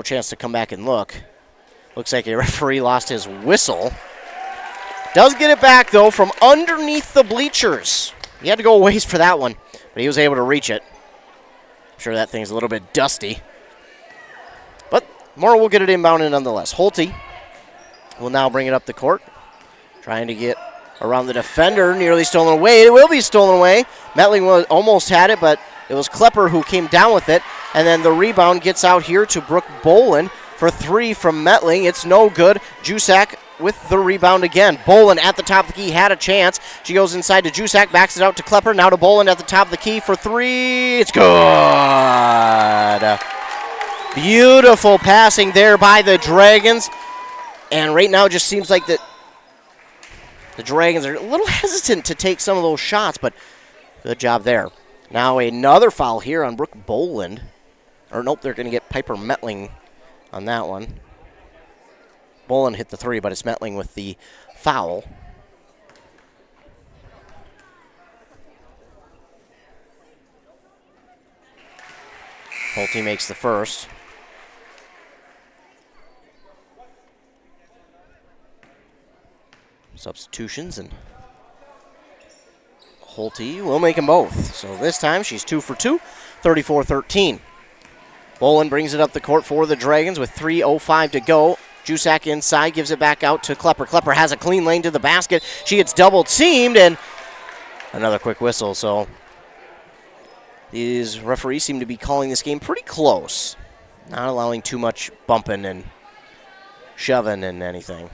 chance to come back and look. Looks like a referee lost his whistle. Does get it back, though, from underneath the bleachers. He had to go a ways for that one, but he was able to reach it. I'm sure that thing's a little bit dusty. But Mora will get it inbounded nonetheless. Holte will now bring it up the court, trying to get around the defender, nearly stolen away. It will be stolen away. Metling almost had it, but it was Klepper who came down with it. And then the rebound gets out here to Brooke Boland for 3 from Metling. It's no good. Jusak with the rebound again. Boland at the top of the key had a chance. She goes inside to Jusak, backs it out to Klepper. Now to Boland at the top of the key for 3. It's good. Beautiful passing there by the Dragons. And right now it just seems like that the Dragons are a little hesitant to take some of those shots, but good job there. Now another foul here on Brooke Boland. Or nope, they're going to get Piper Metling on that one. Boland hit the 3, but it's Metling with the foul. Holte makes the first. Substitutions, and Holte will make them both. So this time she's 2 for 2, 34-13. Boland brings it up the court for the Dragons with 3:05 to go. Jusak inside, gives it back out to Klepper. Klepper has a clean lane to the basket. She gets double teamed, and another quick whistle. So these referees seem to be calling this game pretty close, not allowing too much bumping and shoving and anything.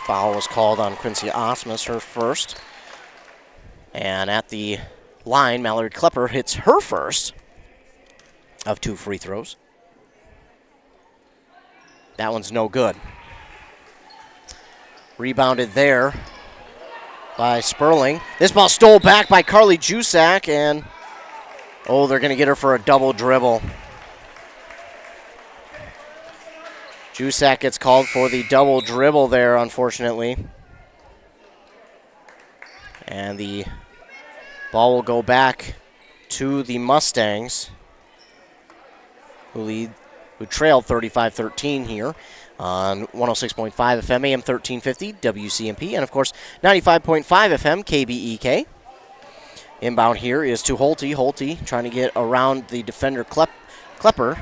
Foul was called on Quincy Osmus, her first. And at the line, Mallory Klepper hits her first of 2 free throws. That one's no good. Rebounded there by Sperling. This ball stole back by Carly Jusak, and they're going to get her for a double dribble. Jusak gets called for the double dribble there, unfortunately. And the ball will go back to the Mustangs, who trailed 35-13 here on 106.5 FM, AM 1350, WCMP, and of course 95.5 FM, KBEK. Inbound here is to Holte. Holte trying to get around the defender Klepper.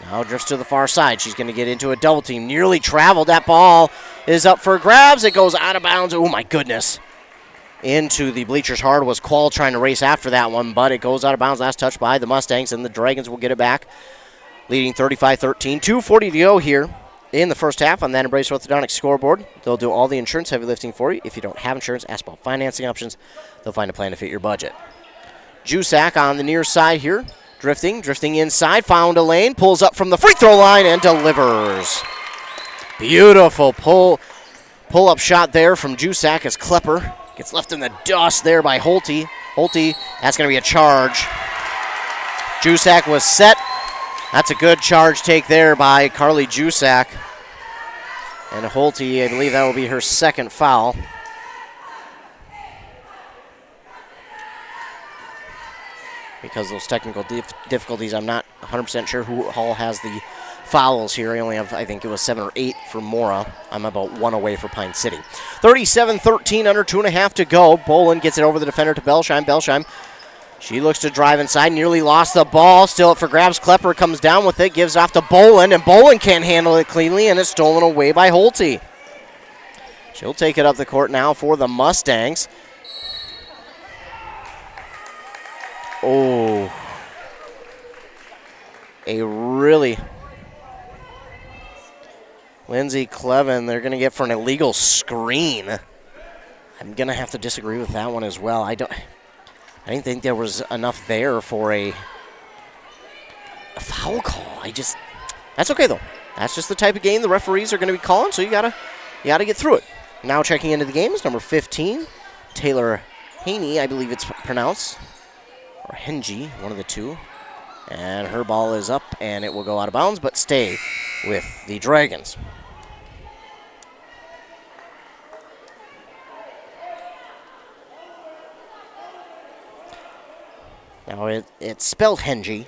Now drifts to the far side. She's going to get into a double team. Nearly traveled. That ball is up for grabs. It goes out of bounds. Oh, my goodness. Into the bleachers hard was Quall trying to race after that one, but it goes out of bounds. Last touch by the Mustangs, and the Dragons will get it back, leading 35-13. 2:40 to go here in the first half on that Embrace Orthodontics scoreboard. They'll do all the insurance heavy lifting for you. If you don't have insurance, ask about financing options. They'll find a plan to fit your budget. Jusak on the near side here. Drifting inside, found a lane, pulls up from the free throw line and delivers. Beautiful pull-up shot there from Jusak as Klepper gets left in the dust there by Holte. Holte, that's going to be a charge. Jusak was set. That's a good charge take there by Carly Jusak. And Holte, I believe that will be her second foul. Because of those technical difficulties, I'm not 100% sure who all has the fouls here. I only have, I think it was 7 or 8 for Mora. I'm about 1 away for Pine City. 37-13, under 2.5 to go. Boland gets it over the defender to Belsheim. Belsheim, she looks to drive inside, nearly lost the ball. Still up for grabs. Klepper comes down with it, gives off to Boland, and Boland can't handle it cleanly, and it's stolen away by Holte. She'll take it up the court now for the Mustangs. Oh, Lindsay Clevin, they're going to get for an illegal screen. I'm going to have to disagree with that one as well. I didn't think there was enough there for a foul call. That's okay though. That's just the type of game the referees are going to be calling, so you gotta get through it. Now checking into the game is number 15, Taylor Haney, I believe it's pronounced, or Henji, one of the two. And her ball is up, and it will go out of bounds, but stay with the Dragons. Now it's spelled Henji,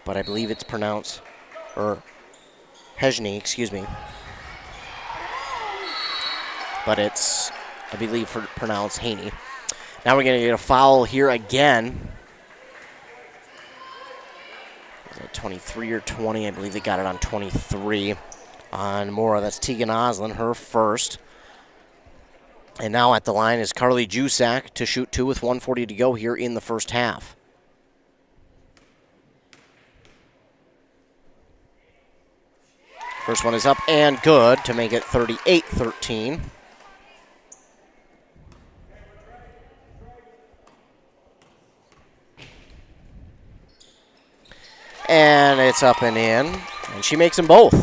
but I believe it's pronounced, or Hejni, excuse me. But it's, I believe, pronounced Haney. Now we're going to get a foul here again. Is it 23 or 20? I believe they got it on 23 on Mora. That's Tegan Oslin, her first. And now at the line is Carly Jusak to shoot 2 with 1:40 to go here in the first half. First one is up and good to make it 38-13. And it's up and in, and she makes them both.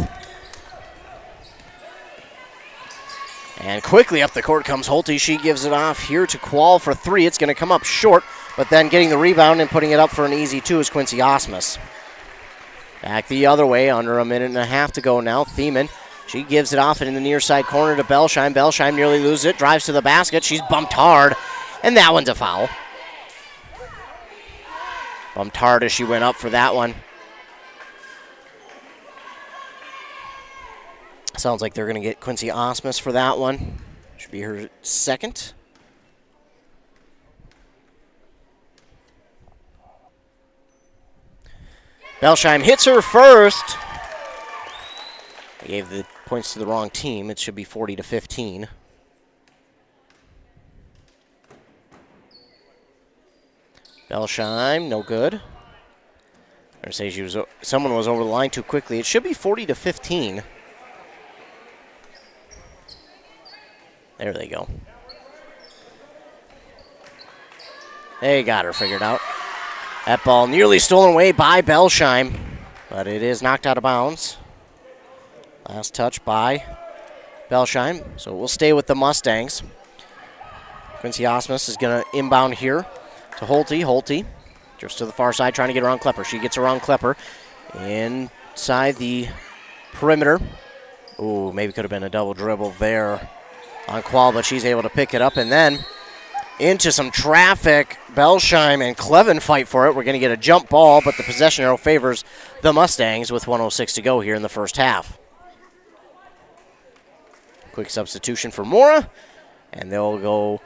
And quickly up the court comes Holte. She gives it off here to Qual for 3. It's going to come up short, but then getting the rebound and putting it up for an easy 2 is Quincy Osmus. Back the other way, under a minute and a half to go now. Thiemann, she gives it off in the near side corner to Belsheim. Belsheim nearly loses it, drives to the basket. She's bumped hard, and that one's a foul. Bumped hard as she went up for that one. Sounds like they're going to get Quincy Osmus for that one. Should be her second. Belsheim hits her first. They gave the points to the wrong team. It should be 40-15. Belsheim, no good. I'm going to say someone was over the line too quickly. It should be 40-15. There they go. They got her figured out. That ball nearly stolen away by Belsheim, but it is knocked out of bounds. Last touch by Belsheim, so we'll stay with the Mustangs. Quincy Osmus is going to inbound here to Holte. Holte just to the far side, trying to get around Klepper. She gets around Klepper inside the perimeter. Ooh, maybe could have been a double dribble there on Qual, but she's able to pick it up, and then into some traffic. Belsheim and Clevin fight for it. We're going to get a jump ball, but the possession arrow favors the Mustangs with 1:06 to go here in the first half. Quick substitution for Mora, and they'll go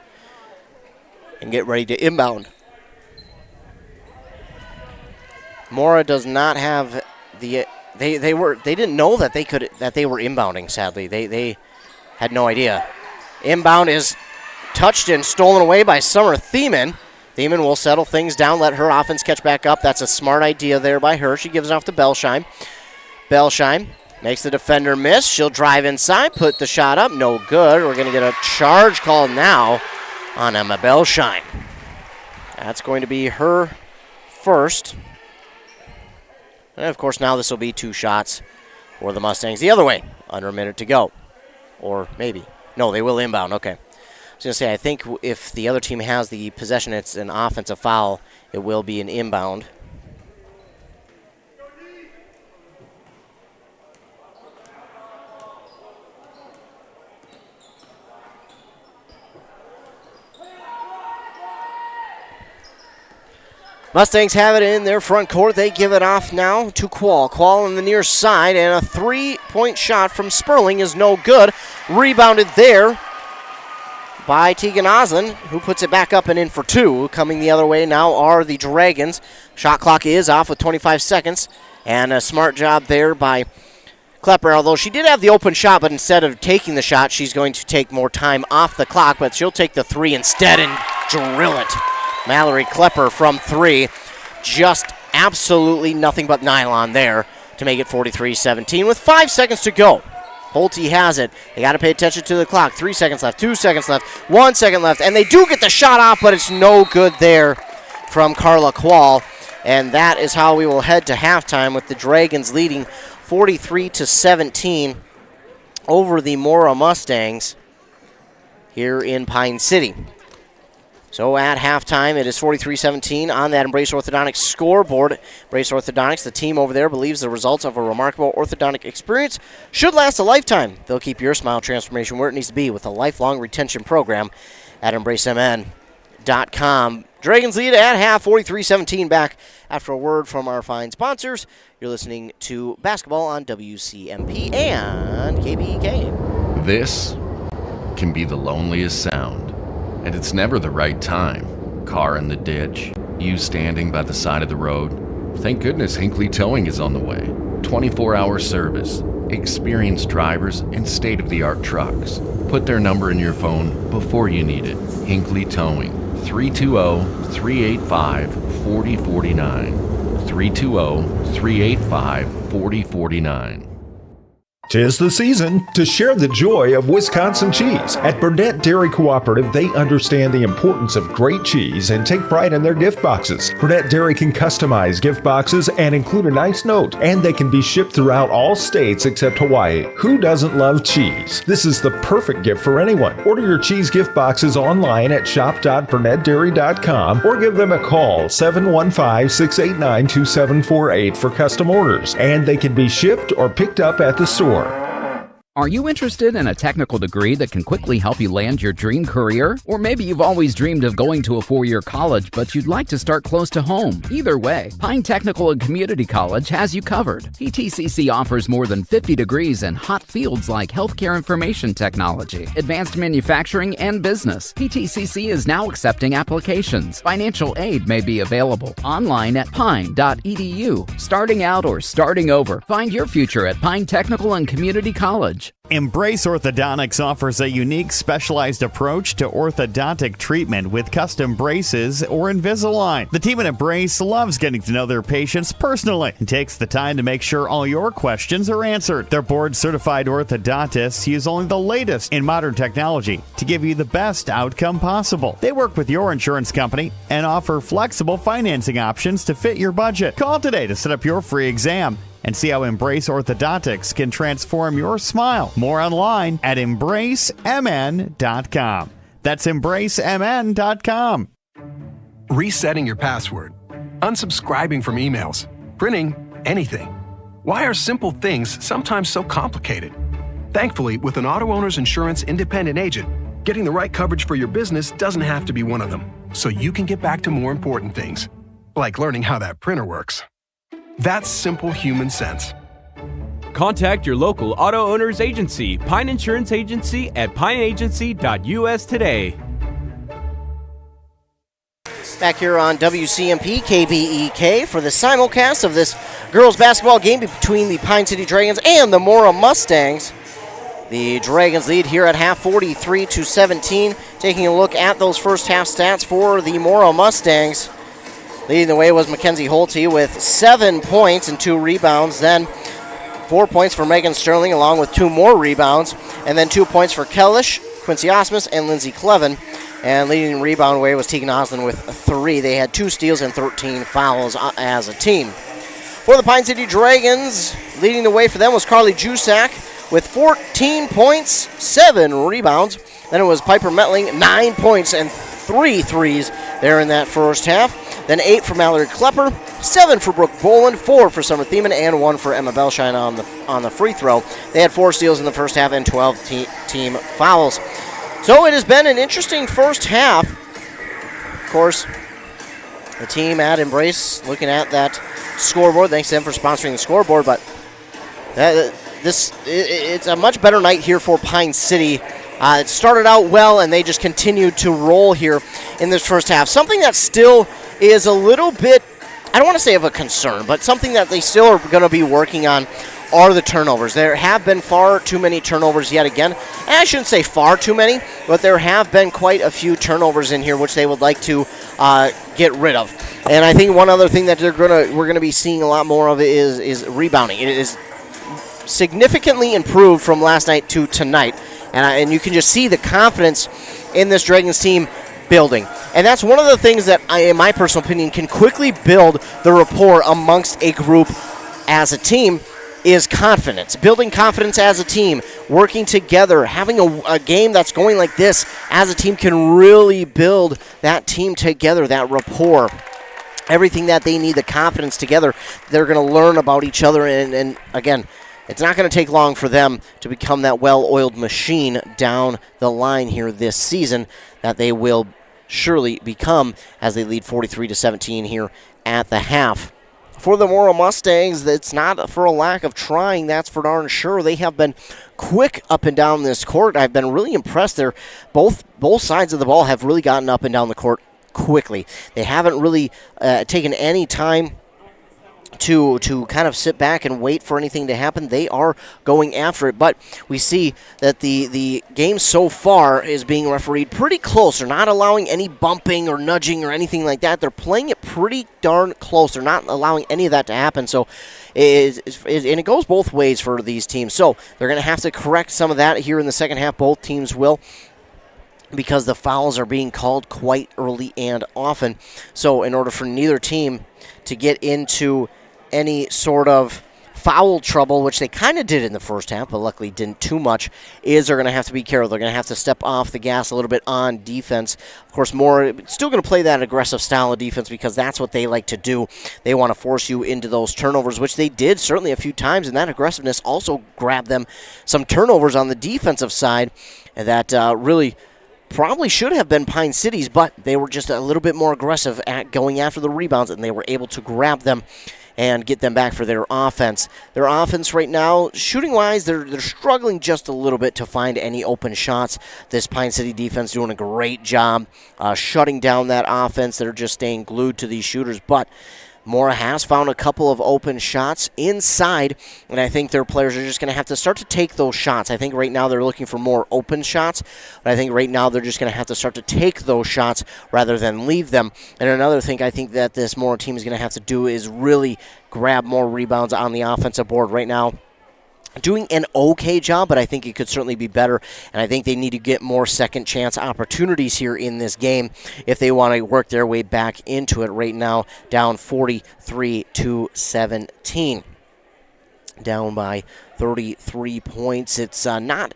and get ready to inbound. Mora does not have the they didn't know that they were inbounding, sadly. They had no idea. Inbound is touched and stolen away by Summer Thiemann. Thiemann will settle things down, let her offense catch back up. That's a smart idea there by her. She gives it off to Belsheim. Belsheim makes the defender miss. She'll drive inside, put the shot up. No good. We're going to get a charge called now on Emma Belsheim. That's going to be her first. And, of course, now this will be 2 shots for the Mustangs the other way. Under a minute to go. Or maybe. No, they will inbound. Okay. I was going to say, I think if the other team has the possession, it's an offensive foul. It will be an inbound. Mustangs have it in their front court. They give it off now to Qual. Qual on the near side, and a 3-point shot from Sperling is no good. Rebounded there by Tegan Oslin, who puts it back up and in for 2. Coming the other way now are the Dragons. Shot clock is off with 25 seconds, and a smart job there by Klepper, although she did have the open shot, but instead of taking the shot, she's going to take more time off the clock, but she'll take the 3 instead and drill it. Mallory Klepper from 3. Just absolutely nothing but nylon there to make it 43-17 with 5 seconds to go. Holte has it. They got to pay attention to the clock. 3 seconds left, 2 seconds left, 1 second left, and they do get the shot off, but it's no good there from Carla Qual. And that is how we will head to halftime with the Dragons leading 43-17 over the Mora Mustangs. here in Pine City. So at halftime, it is 43-17 on that Embrace Orthodontics scoreboard. Embrace Orthodontics, the team over there, believes the results of a remarkable orthodontic experience should last a lifetime. They'll keep your smile transformation where it needs to be with a lifelong retention program at EmbraceMN.com. Dragons lead at half, 43-17. Back after a word from our fine sponsors. You're listening to basketball on WCMP and KBEK. This can be the loneliest sound, and it's never the right time. Car in the ditch, you standing by the side of the road. Thank goodness Hinckley Towing is on the way. 24-hour service, experienced drivers, and state-of-the-art trucks. Put their number in your phone before you need it. Hinckley Towing, 320-385-4049. 320-385-4049. 'Tis the season to share the joy of Wisconsin cheese. At Burnett Dairy Cooperative, they understand the importance of great cheese and take pride in their gift boxes. Burnett Dairy can customize gift boxes and include a nice note, and they can be shipped throughout all states except Hawaii. Who doesn't love cheese? This is the perfect gift for anyone. Order your cheese gift boxes online at shop.burnettdairy.com or give them a call, 715-689-2748 for custom orders, and they can be shipped or picked up at the store. Are you interested in a technical degree that can quickly help you land your dream career? Or maybe you've always dreamed of going to a four-year college, but you'd like to start close to home. Either way, Pine Technical and Community College has you covered. PTCC offers more than 50 degrees in hot fields like healthcare information technology, advanced manufacturing, and business. PTCC is now accepting applications. Financial aid may be available. Online at pine.edu. Starting out or starting over, find your future at Pine Technical and Community College. Embrace Orthodontics offers a unique specialized approach to orthodontic treatment with custom braces or Invisalign. The team at Embrace loves getting to know their patients personally and takes the time to make sure all your questions are answered. Their board-certified orthodontists use only the latest in modern technology to give you the best outcome possible. They work with your insurance company and offer flexible financing options to fit your budget. Call today to set up your free exam and see how Embrace Orthodontics can transform your smile. More online at EmbraceMN.com. That's EmbraceMN.com. Resetting your password, unsubscribing from emails, printing anything. Why are simple things sometimes so complicated? Thankfully, with an auto owner's insurance independent agent, getting the right coverage for your business doesn't have to be one of them, so you can get back to more important things, like learning how that printer works. That's simple human sense. Contact your local auto owner's agency, Pine Insurance Agency, at pineagency.us today. Back here on WCMP KBEK for the simulcast of this girls basketball game between the Pine City Dragons and the Mora Mustangs. The Dragons lead here at half, 43-17. Taking a look at those first half stats for the Mora Mustangs. Leading the way was Mackenzie Holte with 7 points and 2 rebounds. Then 4 points for Megan Sterling along with 2 more rebounds. And then 2 points for Kellish, Quincy Osmus, and Lindsey Clevin. And leading the rebound way was Tegan Oslin with 3. They had 2 steals and 13 fouls as a team. For the Pine City Dragons, leading the way for them was Carly Jusak with 14 points, 7 rebounds. Then it was Piper Metling, 9 points and 3 threes there in that first half. Then 8 for Mallory Klepper, 7 for Brooke Boland, 4 for Summer Thiemann, and 1 for Emma Belshine on the free throw. They had 4 steals in the first half and 12 team fouls. So it has been an interesting first half. Of course, the team at Embrace looking at that scoreboard. Thanks to them for sponsoring the scoreboard, but it's a much better night here for Pine City. It started out well, and they just continued to roll here in this first half. Something that still is a little bit, I don't want to say of a concern, but something that they still are going to be working on are the turnovers. There have been far too many turnovers yet again. And I shouldn't say far too many, but there have been quite a few turnovers in here which they would like to get rid of. And I think one other thing that we're going to be seeing a lot more of is rebounding. It is significantly improved from last night to tonight. And you can just see the confidence in this Dragons team building. And that's one of the things that, in my personal opinion, can quickly build the rapport amongst a group as a team. is confidence, building confidence as a team, working together, having a game that's going like this as a team can really build that team together, that rapport. Everything that they need, the confidence together, they're going to learn about each other. And again, it's not going to take long for them to become that well-oiled machine down the line here this season that they will surely become as they lead 43-17 here at the half. For the Mora Mustangs, it's not for a lack of trying, that's for darn sure. They have been quick up and down this court. I've been really impressed there. Both sides of the ball have really gotten up and down the court quickly. They haven't really taken any time to kind of sit back and wait for anything to happen. They are going after it, but we see that the game so far is being refereed pretty close. They're not allowing any bumping or nudging or anything like that. They're playing it pretty darn close. They're not allowing any of that to happen, so and it goes both ways for these teams. So they're going to have to correct some of that here in the second half. Both teams will, because the fouls are being called quite early and often. So in order for neither team to get into any sort of foul trouble, which they kind of did in the first half, but luckily didn't too much, is they're going to have to be careful. They're going to have to step off the gas a little bit on defense. Of course, Mora still going to play that aggressive style of defense because that's what they like to do. They want to force you into those turnovers, which they did certainly a few times, and that aggressiveness also grabbed them some turnovers on the defensive side that really probably should have been Pine City's, but they were just a little bit more aggressive at going after the rebounds, and they were able to grab them and get them back for their offense. Their offense right now, shooting-wise, they're struggling just a little bit to find any open shots. This Pine City defense doing a great job shutting down that offense. They're just staying glued to these shooters, but Mora has found a couple of open shots inside, and I think their players are just going to have to start to take those shots. I think right now they're looking for more open shots, but I think right now they're just going to have to start to take those shots rather than leave them. And another thing I think that this Mora team is going to have to do is really grab more rebounds on the offensive board. Right now, doing an okay job, but I think it could certainly be better, and I think they need to get more second chance opportunities here in this game if they want to work their way back into it. Right now, down 43-17, down by 33 points. It's not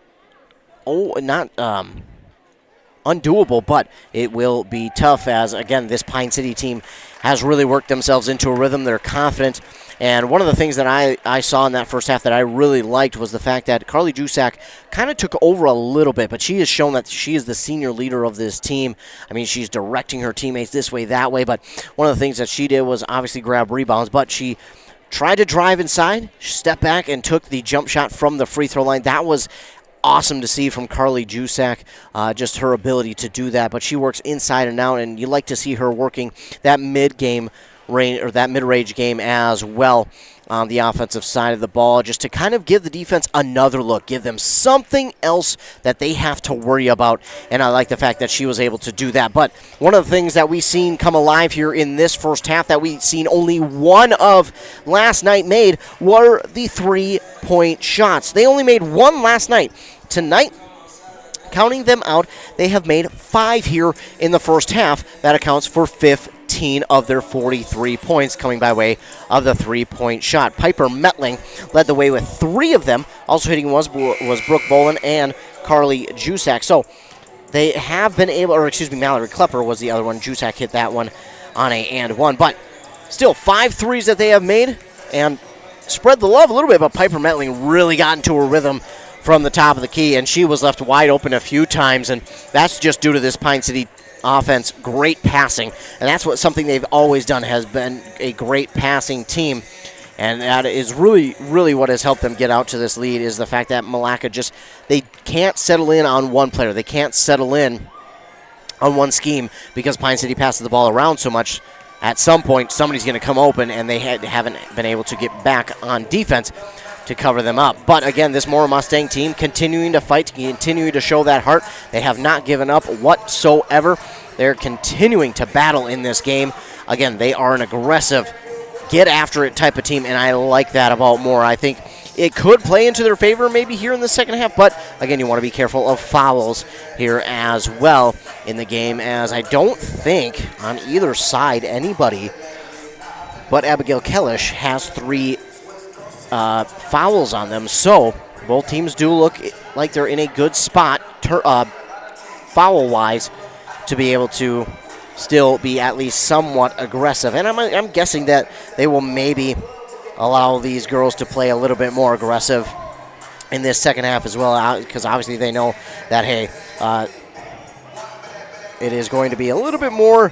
undoable, but it will be tough as, again, this Pine City team has really worked themselves into a rhythm. They're confident. And one of the things that I saw in that first half that I really liked was the fact that Carly Jusak kind of took over a little bit, but she has shown that she is the senior leader of this team. I mean, she's directing her teammates this way, that way, but one of the things that she did was obviously grab rebounds, but she tried to drive inside, step back, and took the jump shot from the free throw line. That was awesome to see from Carly Jusak, just her ability to do that, but she works inside and out, and you like to see her working that mid-game range, or that mid-range game as well on the offensive side of the ball, just to kind of give the defense another look, give them something else that they have to worry about, and I like the fact that she was able to do that. But one of the things that we've seen come alive here in this first half that we've seen only one of last night made were the three-point shots. They only made one last night. Tonight, counting them out, they have made 5 here in the first half. That accounts for 15 of their 43 points coming by way of the three-point shot. Piper Metling led the way with 3 of them. Also hitting was Brooke Bolin and Carly Jusak. So they have been able, or excuse me, Mallory Klepper was the other one. Jusak hit that one on a and one. But still 5 threes that they have made and spread the love a little bit, but Piper Metling really got into her rhythm from the top of the key, and she was left wide open a few times, and that's just due to this Pine City offense, great passing, and that's something they've always done, has been a great passing team, and that is really, really what has helped them get out to this lead, is the fact that Malacca they can't settle in on one player. They can't settle in on one scheme because Pine City passes the ball around so much. At some point, somebody's going to come open, and they haven't been able to get back on defense to cover them up. But again, this Mora Mustang team continuing to fight, continuing to show that heart. They have not given up whatsoever. They're continuing to battle in this game. Again, they are an aggressive, get-after-it type of team, and I like that about Mora. I think it could play into their favor maybe here in the second half, but again, you want to be careful of fouls here as well in the game, as I don't think on either side anybody but Abigail Kellish has 3 fouls on them. So both teams do look like they're in a good spot foul-wise to be able to still be at least somewhat aggressive. And I'm guessing that they will maybe allow these girls to play a little bit more aggressive in this second half as well, because obviously they know that, hey, it is going to be a little bit more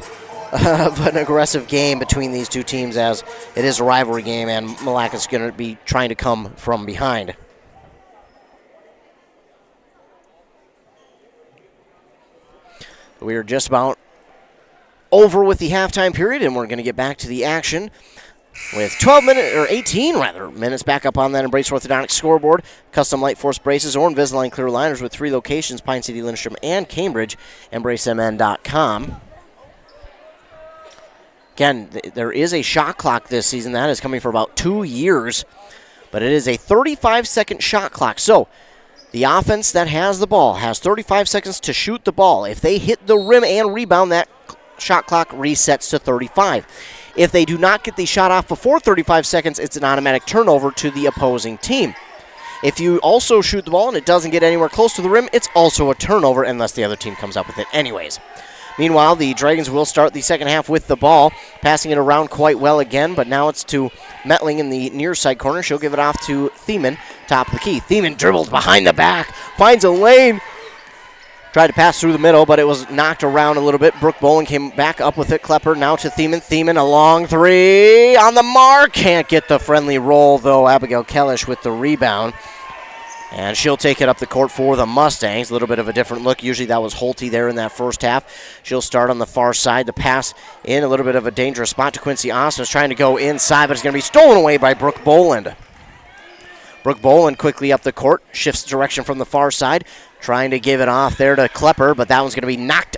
of an aggressive game between these two teams, as it is a rivalry game and Malacca is going to be trying to come from behind. We are just about over with the halftime period, and we're going to get back to the action with 18 minutes back up on that Embrace Orthodontics scoreboard. Custom Light Force braces or Invisalign clear aligners with 3 locations, Pine City, Lindstrom, and Cambridge. EmbraceMN.com. Again, there is a shot clock this season. That is coming for about 2 years, but it is a 35-second shot clock. So the offense that has the ball has 35 seconds to shoot the ball. If they hit the rim and rebound, that shot clock resets to 35. If they do not get the shot off before 35 seconds, it's an automatic turnover to the opposing team. If you also shoot the ball and it doesn't get anywhere close to the rim, it's also a turnover unless the other team comes up with it anyways. Meanwhile, the Dragons will start the second half with the ball, passing it around quite well again, but now it's to Metling in the near side corner. She'll give it off to Thiemann, top of the key. Thiemann dribbles behind the back, finds a lane, tried to pass through the middle, but it was knocked around a little bit. Brooke Boland came back up with it. Klepper now to Thiemann. Thiemann, a long three on the mark. Can't get the friendly roll, though. Abigail Kellish with the rebound. And she'll take it up the court for the Mustangs. A little bit of a different look. Usually that was Holte there in that first half. She'll start on the far side. The pass in a little bit of a dangerous spot to Quincy Osmus, trying to go inside, but it's going to be stolen away by Brooke Boland. Brooke Boland quickly up the court, shifts direction from the far side, trying to give it off there to Klepper, but that one's going to be knocked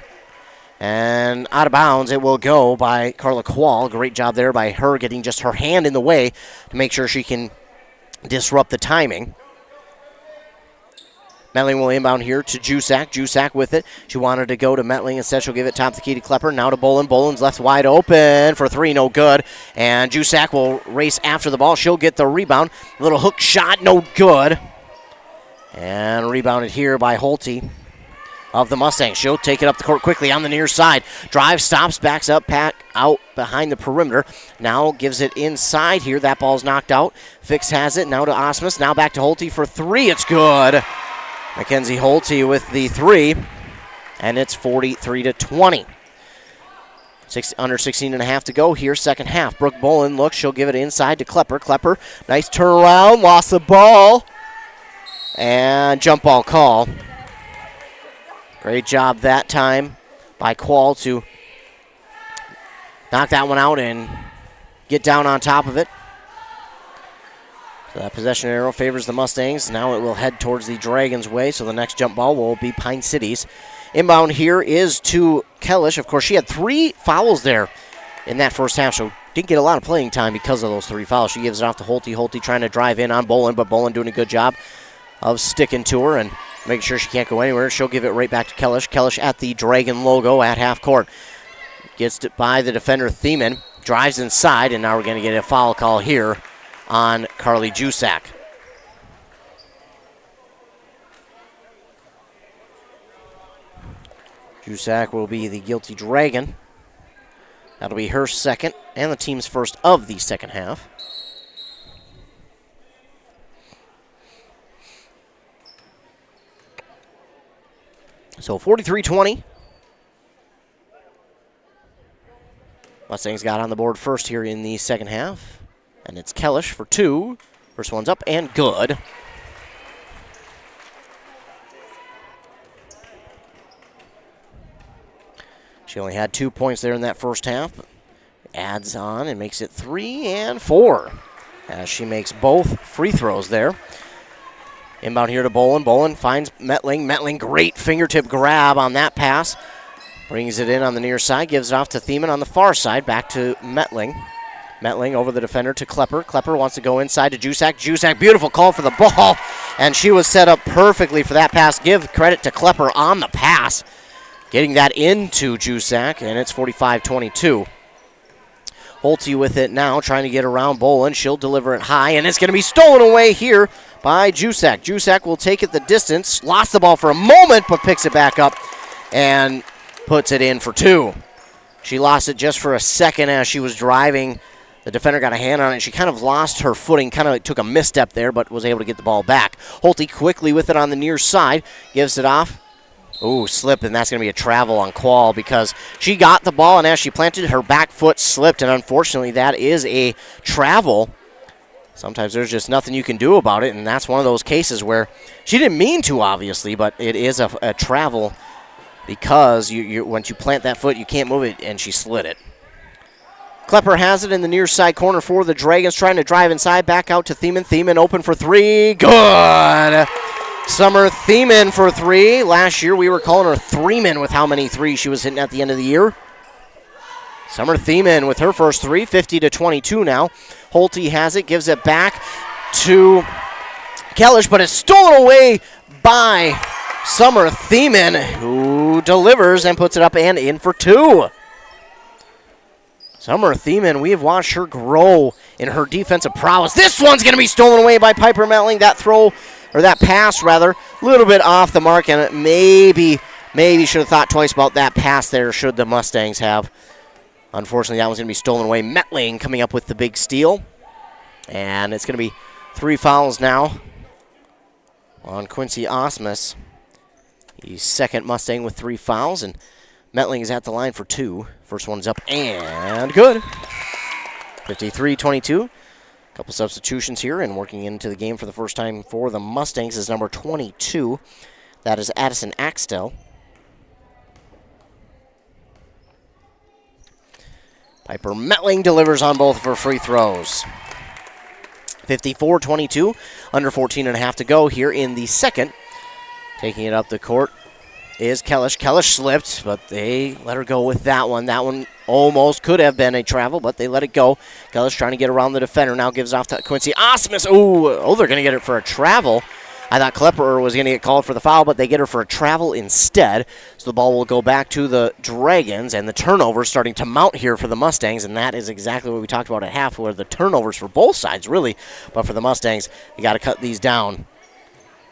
and out of bounds. It will go by Carla Quall. Great job there by her getting just her hand in the way to make sure she can disrupt the timing. Metling will inbound here to Jusak. Jusak with it. She wanted to go to Metling. Instead, she'll give it top of the key to Klepper. Now to Boland. Boland's left wide open for three. No good. And Jusak will race after the ball. She'll get the rebound. Little hook shot. No good. And rebounded here by Holte of the Mustangs. She'll take it up the court quickly on the near side. Drive, stops, backs up, back out behind the perimeter. Now gives it inside here. That ball's knocked out. Fix has it. Now to Osmus. Now back to Holte for three. It's good. Mackenzie Holte with the three, and it's 43-20. Under 16 and a half to go here, second half. Brooke Boland looks, she'll give it inside to Klepper. Klepper, nice turnaround, lost the ball, and jump ball call. Great job that time by Quall to knock that one out and get down on top of it. So that possession arrow favors the Mustangs. Now it will head towards the Dragons' way, so the next jump ball will be Pine City's. Inbound here is to Kellish. Of course, she had 3 fouls there in that first half, so didn't get a lot of playing time because of those 3 fouls. She gives it off to Holte. Holte trying to drive in on Boland, but Boland doing a good job of sticking to her and making sure she can't go anywhere. She'll give it right back to Kellish. Kellish at the Dragon logo at half court. Gets it by the defender, Thiemann. Drives inside, and now we're going to get a foul call here on Carly Jusak. Jusak will be the guilty Dragon. That'll be her second and the team's first of the second half. So 43-20. Mustangs got on the board first here in the second half. And it's Kellish for 2. First one's up and good. She only had 2 points there in that first half. Adds on and makes it 3 and 4 as she makes both free throws there. Inbound here to Boland. Boland finds Metling. Metling, great fingertip grab on that pass. Brings it in on the near side. Gives it off to Thiemann on the far side. Back to Metling. Metling over the defender to Klepper. Klepper wants to go inside to Jusak. Jusak, beautiful call for the ball. And she was set up perfectly for that pass. Give credit to Klepper on the pass. Getting that into Jusak, and it's 45-22. Holte with it now, trying to get around Bolin. She'll deliver it high, and it's going to be stolen away here by Jusak. Jusak will take it the distance, lost the ball for a moment, but picks it back up and puts it in for 2. She lost it just for a second as she was driving. The defender got a hand on it. She kind of lost her footing, kind of took a misstep there, but was able to get the ball back. Holte quickly with it on the near side, gives it off. Ooh, slip, and that's going to be a travel on Qual because she got the ball, and as she planted, her back foot slipped, and unfortunately that is a travel. Sometimes there's just nothing you can do about it, and that's one of those cases where she didn't mean to, obviously, but it is a travel because once you plant that foot, you can't move it, and she slid it. Klepper has it in the near side corner for the Dragons, trying to drive inside, back out to Thiemann. Thiemann open for 3. Good! Summer Thiemann for 3. Last year we were calling her Threeman with how many threes she was hitting at the end of the year. Summer Thiemann with her first 3, 50-22 now. Holte has it, gives it back to Kellish, but it's stolen away by Summer Thiemann, who delivers and puts it up and in for 2. Summer Thiemann, we have watched her grow in her defensive prowess. This one's going to be stolen away by Piper Metling. That pass, rather, a little bit off the mark, and it maybe should have thought twice about that pass there, should the Mustangs have. Unfortunately, that one's going to be stolen away. Metling coming up with the big steal, and it's going to be 3 fouls now on Quincy Osmus. He's second Mustang with 3 fouls, and Metling is at the line for 2. First one's up and good. 53-22. Couple substitutions here, and working into the game for the first time for the Mustangs is number 22. That is Addison Axtell. Piper Metling delivers on both of her free throws. 54-22, under 14.5 to go here in the second. Taking it up the court is Kellish. Kellish slipped, but they let her go with that one. That one almost could have been a travel, but they let it go. Kellish trying to get around the defender. Now gives off to Quincy Osmus. Oh, they're going to get it for a travel. I thought Klepper was going to get called for the foul, but they get her for a travel instead. So the ball will go back to the Dragons, and the turnovers starting to mount here for the Mustangs, and that is exactly what we talked about at half, where the turnovers for both sides, really. But for the Mustangs, you got to cut these down.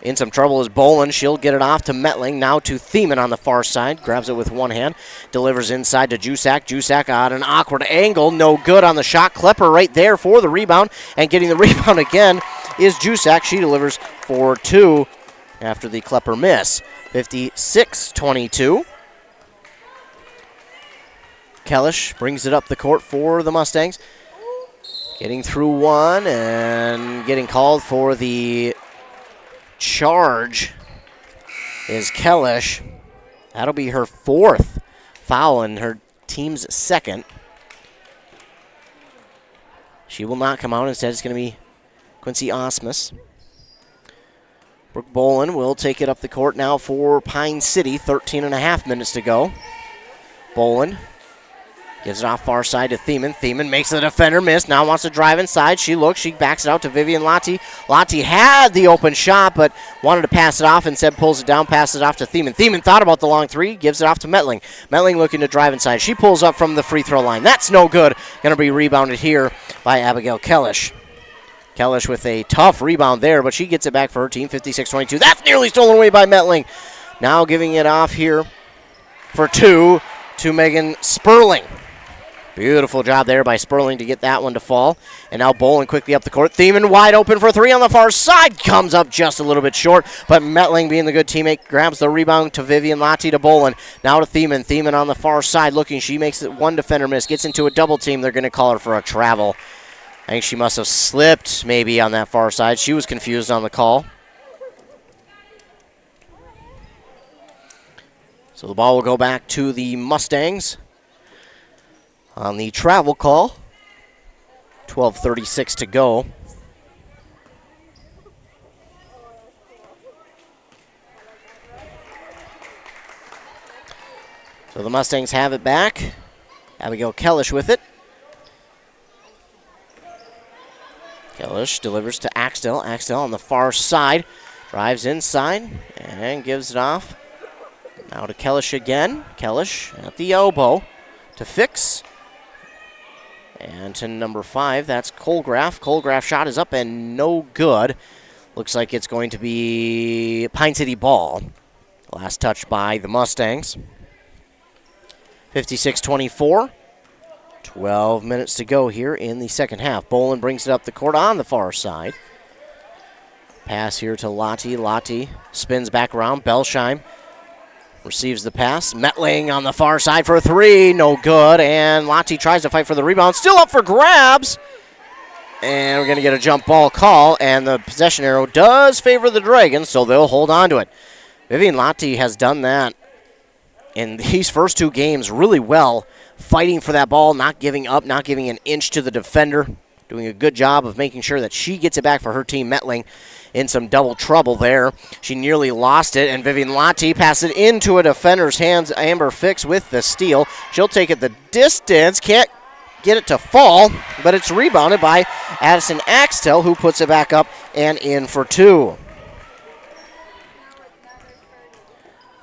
In some trouble is Bolin. She'll get it off to Metling. Now to Thiemann on the far side. Grabs it with one hand. Delivers inside to Jusak. Jusak on an awkward angle. No good on the shot. Klepper right there for the rebound. And getting the rebound again is Jusak. She delivers for 2 after the Klepper miss. 56-22. Kellish brings it up the court for the Mustangs. Getting through one and getting called for the charge is Kellish. That'll be her 4th foul and her team's 2nd. She will not come out. Instead, it's going to be Quincy Osmus. Brooke Bolin will take it up the court now for Pine City. 13.5 minutes to go. Bolin gives it off far side to Thiemann. Thiemann makes the defender miss. Now wants to drive inside. She looks. She backs it out to Vivian Lottie. Lottie had the open shot, but wanted to pass it off. Instead pulls it down, passes it off to Thiemann. Thiemann thought about the long 3, gives it off to Metling. Metling looking to drive inside. She pulls up from the free throw line. That's no good. Going to be rebounded here by Abigail Kellish. Kellish with a tough rebound there, but she gets it back for her team. 56-22. That's nearly stolen away by Metling. Now giving it off here for 2 to Megan Sperling. Beautiful job there by Sperling to get that one to fall. And now Bolin quickly up the court. Thiemann wide open for 3 on the far side. Comes up just a little bit short. But Metling, being the good teammate, grabs the rebound to Vivian Lottie to Bolin. Now to Thiemann. Thiemann on the far side looking. She makes it one defender miss. Gets into a double team. They're going to call her for a travel. I think she must have slipped maybe on that far side. She was confused on the call. So the ball will go back to the Mustangs on the travel call. 12:36 to go. So the Mustangs have it back. Abigail Kellish with it. Kellish delivers to Axtell. Axtell on the far side. Drives inside and gives it off. Now to Kellish again. Kellish at the elbow to Fix. And to number 5, that's Colgraf. Colgraf's shot is up and no good. Looks like it's going to be Pine City ball. Last touch by the Mustangs. 56-24. 12 minutes to go here in the second half. Bolin brings it up the court on the far side. Pass here to Lottie. Lottie spins back around. Belsheim receives the pass. Metling on the far side for a 3. No good. And Lottie tries to fight for the rebound. Still up for grabs. And we're going to get a jump ball call. And the possession arrow does favor the Dragons, so they'll hold on to it. Vivian Lottie has done that in these first 2 games really well. Fighting for that ball, not giving up, not giving an inch to the defender. Doing a good job of making sure that she gets it back for her team. Metling in some double trouble there. She nearly lost it, and Vivian Lottie passes it into a defender's hands. Amber Fix with the steal. She'll take it the distance. Can't get it to fall, but it's rebounded by Addison Axtell, who puts it back up and in for 2.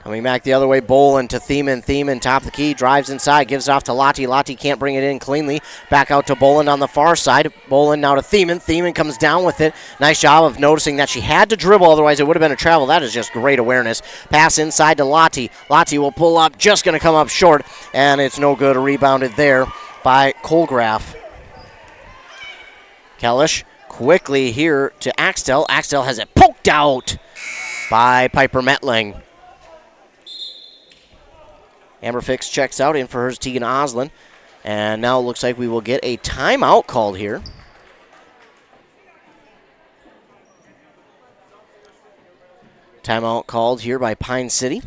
Coming back the other way, Bolin to Thiemann. Thiemann, top of the key, drives inside, gives it off to Lottie. Lottie can't bring it in cleanly. Back out to Bolin on the far side. Bolin now to Thiemann. Thiemann comes down with it. Nice job of noticing that she had to dribble, otherwise it would have been a travel. That is just great awareness. Pass inside to Lottie. Lottie will pull up, just going to come up short, and it's no good. Rebounded there by Colgraf. Kellish quickly here to Axtell. Axtell has it poked out by Piper Metling. Amber Fix checks out. In for hers, Tegan Oslin. And now it looks like we will get a timeout called here. Timeout called here by Pine City.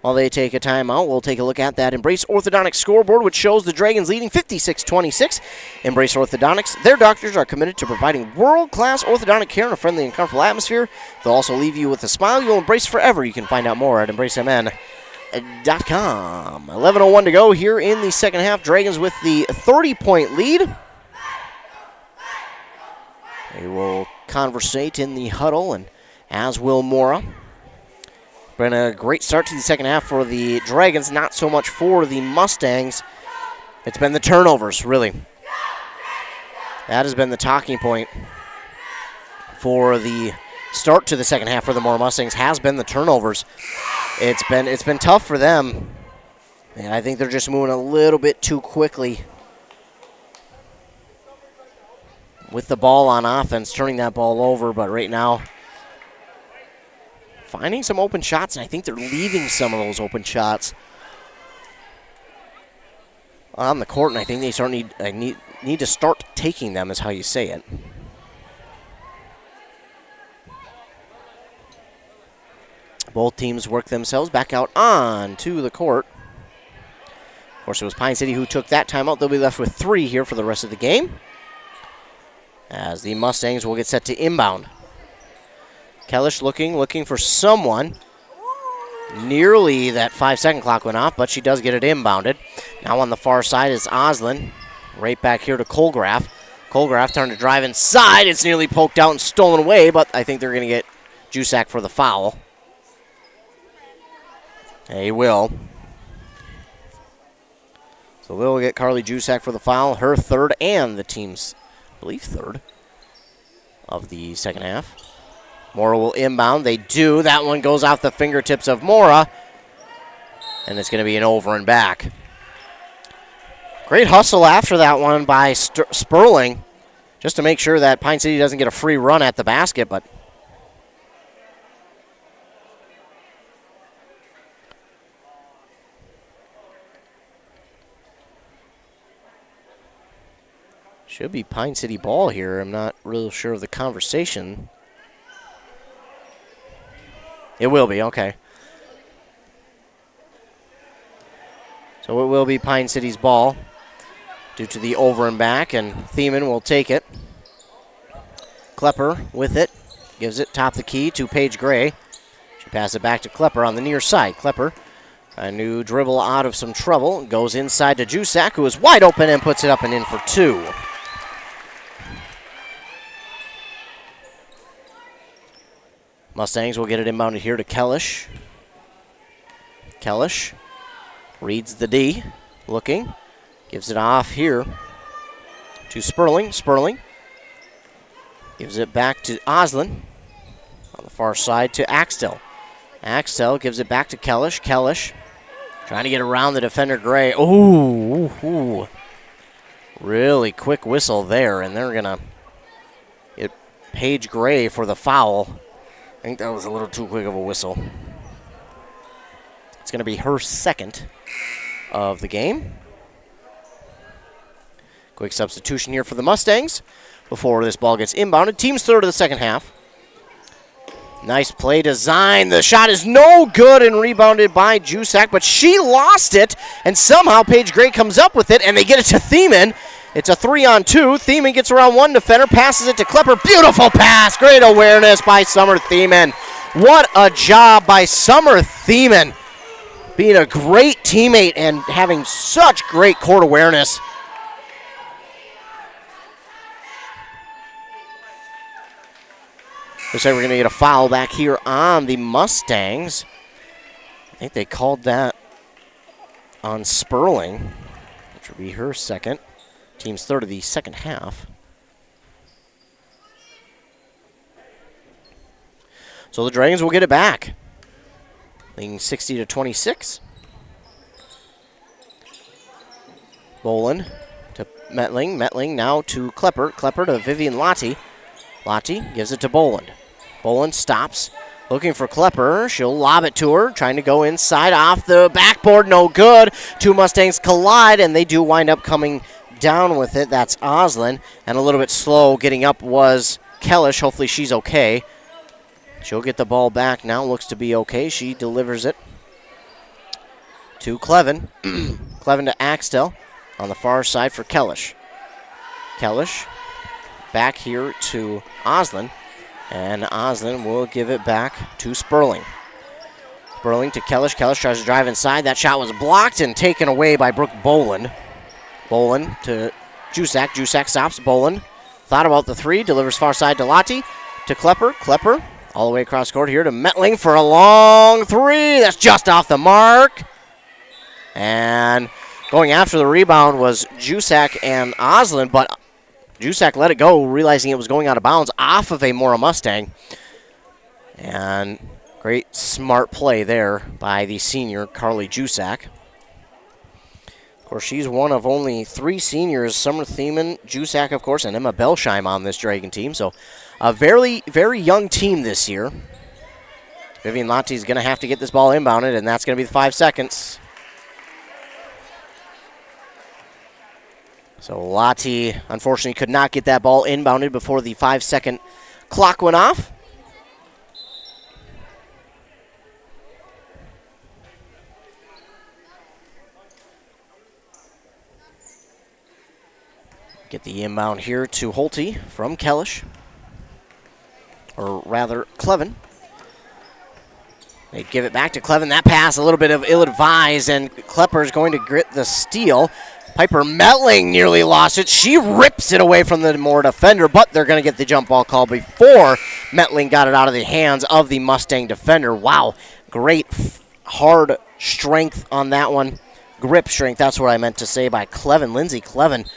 While they take a timeout, we'll take a look at that Embrace Orthodontics scoreboard, which shows the Dragons leading 56-26. Embrace Orthodontics, their doctors are committed to providing world-class orthodontic care in a friendly and comfortable atmosphere. They'll also leave you with a smile you'll embrace forever. You can find out more at EmbraceMN.com. 11:01 to go here in the second half. Dragons with the 30-point lead. They will conversate in the huddle, and as will Mora. Been a great start to the second half for the Dragons, not so much for the Mustangs. It's been the turnovers, really. That has been the talking point for the start to the second half for the Mora Mustangs, has been the turnovers. It's been tough for them, and I think they're just moving a little bit too quickly with the ball on offense, turning that ball over. But right now, finding some open shots, and I think they're leaving some of those open shots on the court, and I think they need to start taking them, is how you say it. Both teams work themselves back out onto the court. Of course, it was Pine City who took that timeout. They'll be left with 3 here for the rest of the game, as the Mustangs will get set to inbound. Kellish looking for someone. Nearly that 5-second clock went off, but she does get it inbounded. Now on the far side is Oslin. Right back here to Colgraf. Colgraf trying to drive inside. It's nearly poked out and stolen away, but I think they're going to get Jusak for the foul. They will. So they'll get Carly Jusak for the foul, her third and the team's, I believe, third of the second half. Mora will inbound. They do. That one goes off the fingertips of Mora, and it's going to be an over and back. Great hustle after that one by Sperling, just to make sure that Pine City doesn't get a free run at the basket, but should be Pine City ball here. I'm not real sure of the conversation. It will be, okay. So it will be Pine City's ball due to the over and back, and Thiemann will take it. Klepper with it. Gives it top the key to Paige Gray. She passes it back to Klepper on the near side. Klepper, a new dribble out of some trouble. Goes inside to Jusak, who is wide open and puts it up and in for 2. Mustangs will get it inbounded here to Kellish. Kellish reads the D, looking, gives it off here to Sperling. Sperling gives it back to Oslin. On the far side to Axtell. Axtell gives it back to Kellish. Kellish trying to get around the defender, Gray. Ooh. Really quick whistle there, and they're going to get Paige Gray for the foul. I think that was a little too quick of a whistle. It's going to be her second of the game. Quick substitution here for the Mustangs before this ball gets inbounded. Team's third of the second half. Nice play design. The shot is no good and rebounded by Jusak, but she lost it, and somehow Paige Gray comes up with it, and they get it to Thiemann. It's a 3-on-2. Thiemann gets around one defender, passes it to Klepper. Beautiful pass. Great awareness by Summer Thiemann. What a job by Summer Thiemann. Being a great teammate and having such great court awareness. Looks like we're going to get a foul back here on the Mustangs. I think they called that on Sperling, which will be her second. Team's third of the second half. So the Dragons will get it back, leading 60-26. Boland to Metling. Metling now to Klepper. Klepper to Vivian Lottie. Lottie gives it to Boland. Boland stops, looking for Klepper. She'll lob it to her, trying to go inside off the backboard. No good. Two Mustangs collide, and they do wind up coming down with it. That's Oslin. And a little bit slow getting up was Kellish. Hopefully she's okay. She'll get the ball back now. Looks to be okay. She delivers it to Clevin. Clevin to Axtell on the far side for Kellish. Kellish back here to Oslin. And Oslin will give it back to Sperling. Sperling to Kellish. Kellish tries to drive inside. That shot was blocked and taken away by Brooke Boland. Boland to Jusak. Jusak stops. Boland thought about the three. Delivers far side to Lottie. To Klepper. Klepper all the way across court here to Metling for a long three. That's just off the mark. And going after the rebound was Jusak and Oslin, but Jusak let it go, realizing it was going out of bounds off of a Mora Mustang. And great smart play there by the senior, Carly Jusak. Of course, she's one of only three seniors, Summer Thiemann, Jusak, of course, and Emma Belsheim on this Dragon team. So a very, very young team this year. Vivian Lottie's going to have to get this ball inbounded, and that's going to be the 5 seconds. So Lottie, unfortunately, could not get that ball inbounded before the 5-second clock went off. Get the inbound here to Holte from Kellish, or rather Clevin. They give it back to Clevin. That pass, a little bit of ill-advised, and Klepper's going to grit the steal. Piper Metling nearly lost it. She rips it away from the Mora defender, but they're going to get the jump ball call before Metling got it out of the hands of the Mustang defender. Wow, great hard strength on that one. Grip strength, that's what I meant to say, by Clevin. Lindsay Clevin,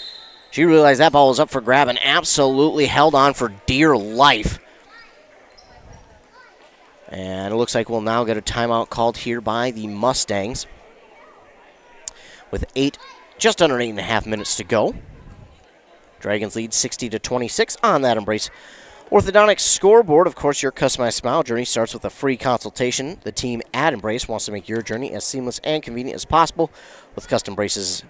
she realized that ball was up for grab and absolutely held on for dear life. And it looks like we'll now get a timeout called here by the Mustangs with just under 8.5 minutes to go. Dragons lead 60-26 on that Embrace Orthodontics scoreboard. Of course, your customized smile journey starts with a free consultation. The team at Embrace wants to make your journey as seamless and convenient as possible with custom braces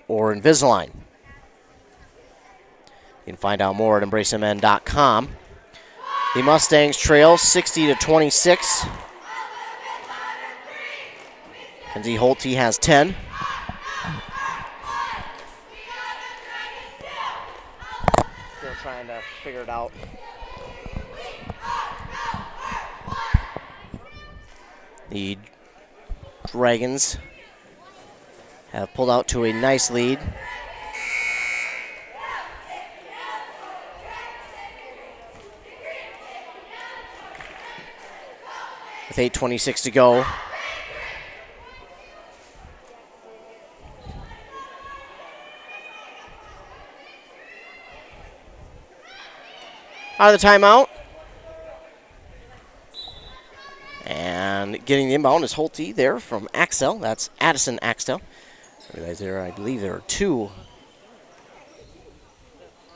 or Invisalign. You can find out more at embracemn.com. The Mustangs trail 60-26. Kenzie Holte has 10. Still trying to figure it out. The Dragons have pulled out to a nice lead. With 8:26 to go. out of the timeout. And getting the inbound is Holte there from Axel. That's Addison Axel. I believe there are 2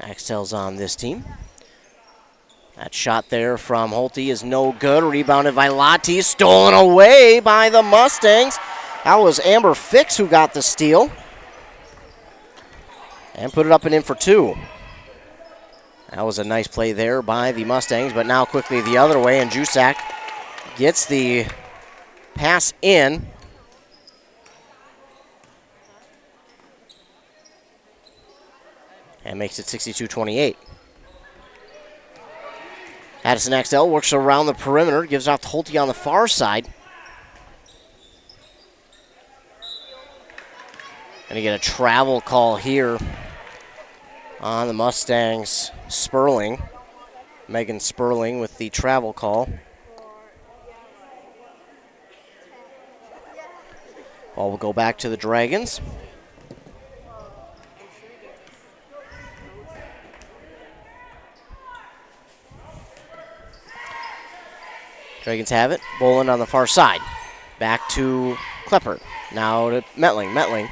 Axels on this team. That shot there from Holte is no good. Rebounded by Lottie. Stolen away by the Mustangs. That was Amber Fix who got the steal. And put it up and in for 2. That was a nice play there by the Mustangs, but now quickly the other way, and Jusak gets the pass in. And makes it 62-28. Addison Axel works around the perimeter, gives off to Holte on the far side. Gonna get a travel call here on the Mustangs. Sperling. Megan Sperling with the travel call. Ball will go back to the Dragons. Dragons have it. Boland on the far side. Back to Klepper. Now to Metling. Metling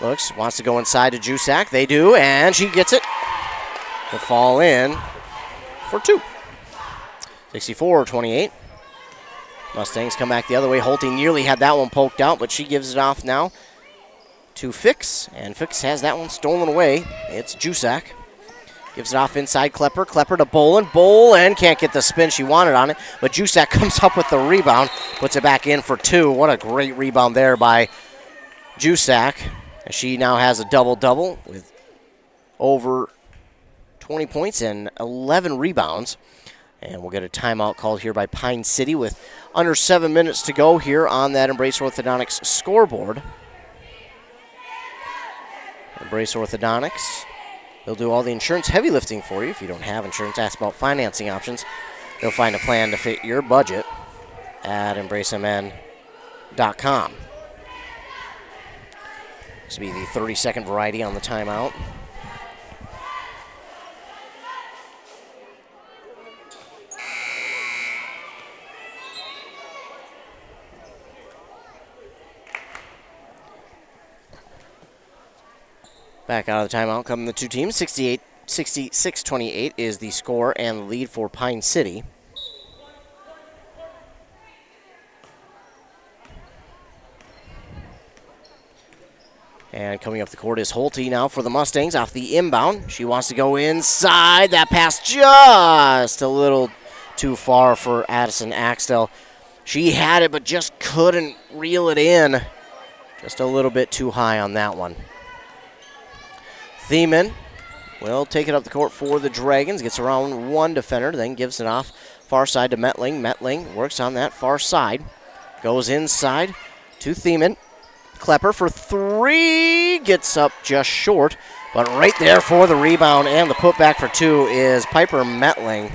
looks, wants to go inside to Jusak. They do, and she gets it to fall in for 2. 64-28. Mustangs come back the other way. Holte nearly had that one poked out, but she gives it off now to Fix, and Fix has that one stolen away. It's Jusak. Gives it off inside Klepper. Klepper to Boland. Boland can't get the spin she wanted on it, but Jusak comes up with the rebound, puts it back in for 2. What a great rebound there by Jusak. She now has a double-double with over 20 points and 11 rebounds. And we'll get a timeout called here by Pine City with under 7 minutes to go here on that Embrace Orthodontics scoreboard. Embrace Orthodontics. They'll do all the insurance heavy lifting for you. If you don't have insurance, ask about financing options. They'll find a plan to fit your budget at embracemn.com. This will be the 30-second variety on the timeout. Back out of the timeout come the 2 teams. 66-28 is the score and the lead for Pine City. And coming up the court is Holte now for the Mustangs off the inbound. She wants to go inside. That pass just a little too far for Addison Axtell. She had it but just couldn't reel it in. Just a little bit too high on that one. Thiemann will take it up the court for the Dragons. Gets around 1 defender, then gives it off far side to Metling. Metling works on that far side. Goes inside to Thiemann. Klepper for 3. Gets up just short. But right there for the rebound and the putback for 2 is Piper Metling.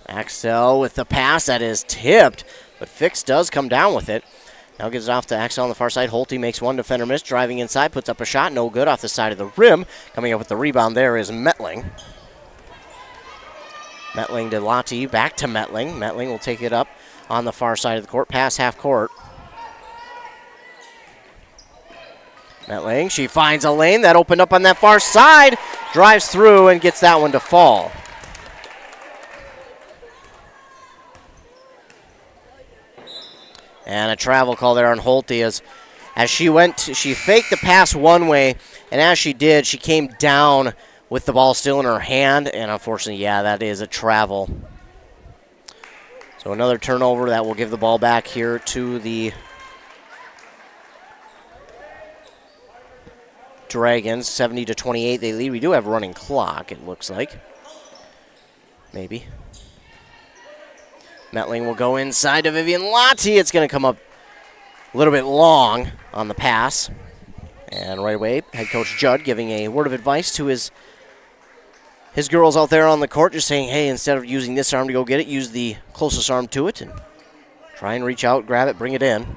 Axel with the pass that is tipped. But Fix does come down with it. Now gives it off to Axel on the far side. Holte makes 1 defender miss. Driving inside, puts up a shot. No good off the side of the rim. Coming up with the rebound there is Metling. Metling to Lottie. Back to Metling. Metling will take it up on the far side of the court. Pass half court. Metling, she finds a lane that opened up on that far side. Drives through and gets that one to fall. And a travel call there on Holte as she faked the pass one way, and as she did, she came down with the ball still in her hand, and unfortunately, yeah, that is a travel. So another turnover that will give the ball back here to the Dragons. 70-28, they lead. We do have a running clock, it looks like. Maybe. Metling will go inside to Vivian Lottie. It's going to come up a little bit long on the pass. And right away, head coach Judd giving a word of advice to his girls out there on the court, just saying, hey, instead of using this arm to go get it, use the closest arm to it and try and reach out, grab it, bring it in.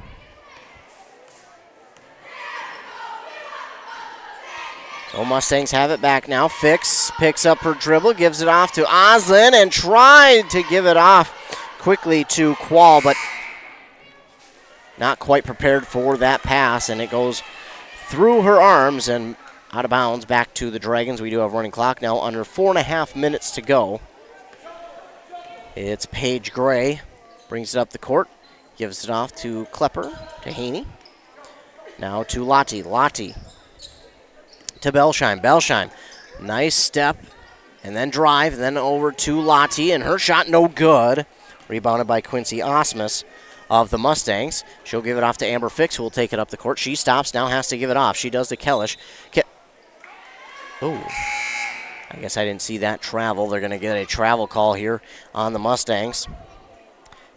So Mustangs have it back now. Fix picks up her dribble, gives it off to Oslin, and tried to give it off quickly to Qual, but not quite prepared for that pass, and it goes through her arms and out of bounds back to the Dragons. We do have running clock now, under 4.5 minutes to go. It's Paige Gray, brings it up the court, gives it off to Klepper, to Haney. Now to Lottie. Lottie to Belsheim. Belsheim, nice step, and then drive, then over to Lottie, and her shot no good. Rebounded by Quincy Osmus of the Mustangs. She'll give it off to Amber Fix, who will take it up the court. She stops, now has to give it off. She does to Kellish. Oh, I guess I didn't see that travel. They're going to get a travel call here on the Mustangs.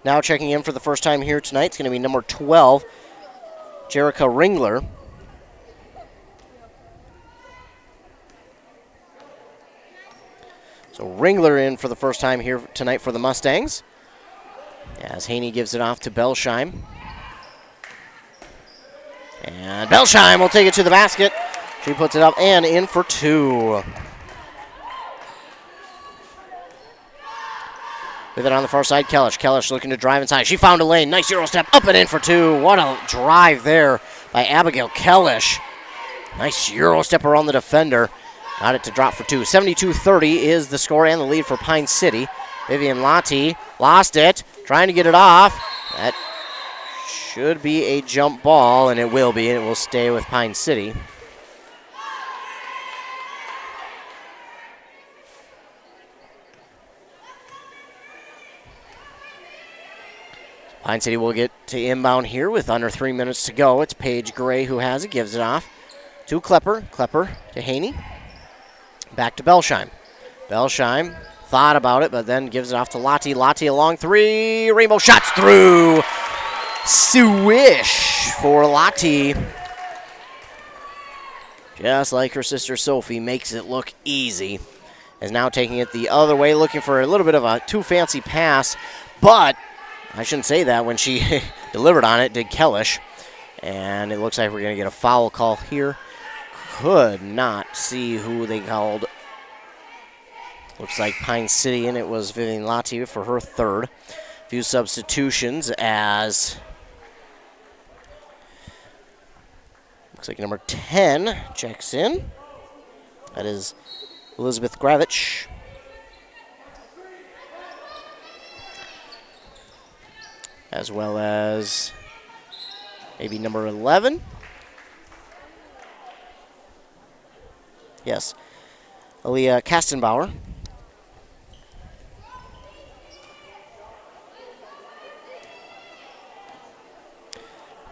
Now checking in for the first time here tonight, it's going to be number 12, Jerica Ringler. So Ringler in for the first time here tonight for the Mustangs, as Haney gives it off to Belsheim. And Belsheim will take it to the basket. She puts it up and in for two. With it on the far side, Kellish. Kellish looking to drive inside. She found a lane. Nice Euro step up and in for two. What a drive there by Abigail Kellish. Nice Euro step around the defender. Got it to drop for two. 72-30 is the score and the lead for Pine City. Vivian Lottie lost it. Trying to get it off. That should be a jump ball, and it will be. It will stay with Pine City. Pine City will get to inbound here with under 3 minutes to go. It's Paige Gray who has it, gives it off to Klepper. Klepper to Haney. Back to Belsheim. Belsheim thought about it, but then gives it off to Lottie. Lottie a long three. Rainbow shots through. Swish for Lottie. Just like her sister Sophie, makes it look easy. Is now taking it the other way, looking for a little bit of a too fancy pass, but I shouldn't say that. When she delivered on it, did Kellish. And it looks like we're going to get a foul call here. Could not see who they called. Looks like Pine City, and it was Vivian Lottie for her third. A few substitutions as looks like number 10 checks in. That is Elizabeth Gravich. As well as maybe number 11. Yes, Aaliyah Kastenbauer.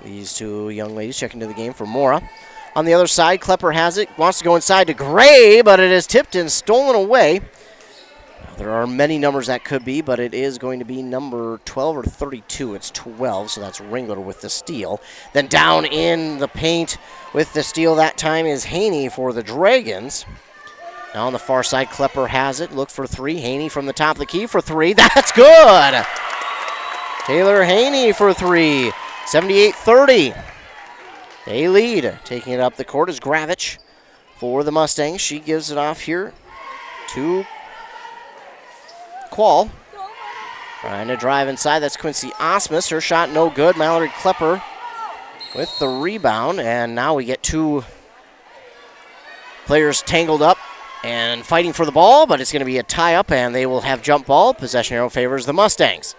These two young ladies checking into the game for Mora. On the other side, Klepper has it, wants to go inside to Gray, but it is tipped and stolen away. There are many numbers that could be, but it is going to be number 12 or 32. It's 12, so that's Ringler with the steal. Then down in the paint with the steal that time is Haney for the Dragons. Now on the far side, Klepper has it. Look for three. Haney from the top of the key for three. That's good! Taylor Haney for three. 78-30. They lead. Taking it up the court is Gravich for the Mustangs. She gives it off here to Qual. Trying to drive inside. That's Quincy Osmus. Her shot no good. Mallory Klepper with the rebound. And now we get two players tangled up and fighting for the ball, but it's going to be a tie-up, and they will have jump ball. Possession arrow favors the Mustangs.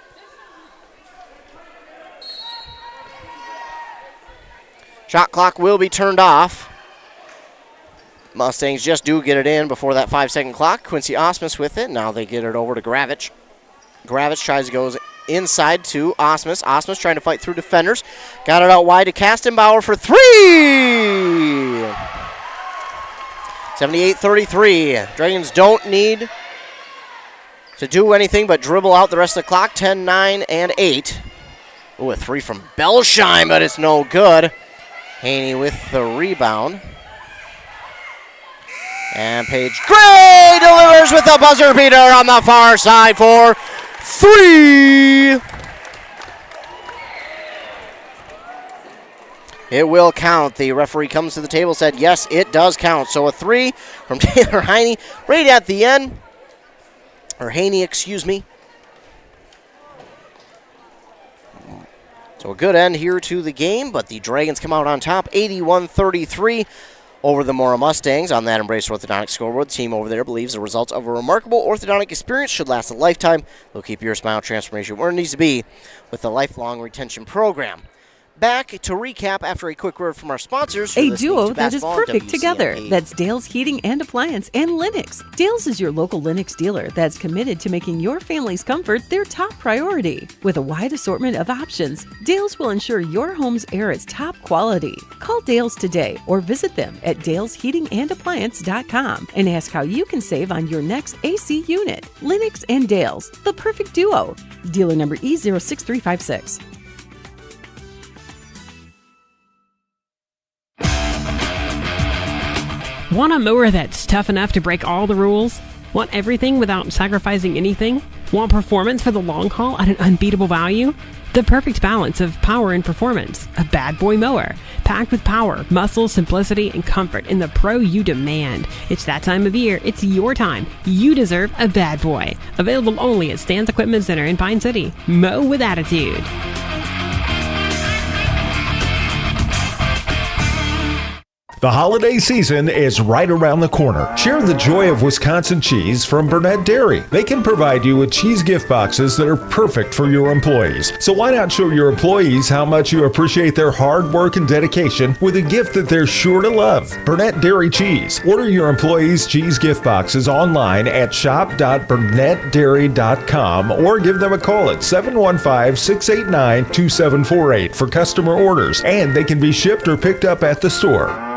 Shot clock will be turned off. Mustangs just do get it in before that 5-second clock. Quincy Osmus with it. Now they get it over to Gravich. Gravich tries to go inside to Osmus. Osmus trying to fight through defenders. Got it out wide to Kastenbauer for three. 78-33. Dragons don't need to do anything but dribble out the rest of the clock. 10, 9, and 8. Ooh, a three from Belsheim, but it's no good. Haney with the rebound. And Paige Gray delivers with a buzzer beater on the far side for three. It will count. The referee comes to the table, said, yes, it does count. So a 3 from Taylor Haney right at the end. Or Haney, excuse me. So a good end here to the game, but the Dragons come out on top, 81-33 over the Mora Mustangs. On that Embrace Orthodontic scoreboard, the team over there believes the results of a remarkable orthodontic experience should last a lifetime. They'll keep your smile transformation where it needs to be with the lifelong retention program. Back to recap after a quick word from our sponsors. A duo that is perfect together. That's Dale's Heating and Appliance and Lennox. Dale's is your local Lennox dealer that's committed to making your family's comfort their top priority. With a wide assortment of options, Dale's will ensure your home's air is top quality. Call Dale's today or visit them at dalesheatingandappliance.com and ask how you can save on your next AC unit. Lennox and Dale's, the perfect duo. Dealer number E06356. Want a mower that's tough enough to break all the rules? Want everything without sacrificing anything? Want performance for the long haul at an unbeatable value? The perfect balance of power and performance. A bad boy mower. Packed with power, muscle, simplicity, and comfort in the pro you demand. It's that time of year. It's your time. You deserve a bad boy. Available only at Stan's Equipment Center in Pine City. Mow with attitude. The holiday season is right around the corner. Share the joy of Wisconsin cheese from Burnett Dairy. They can provide you with cheese gift boxes that are perfect for your employees. So why not show your employees how much you appreciate their hard work and dedication with a gift that they're sure to love? Burnett Dairy Cheese. Order your employees' cheese gift boxes online at shop.burnettdairy.com or give them a call at 715-689-2748 for customer orders. And they can be shipped or picked up at the store.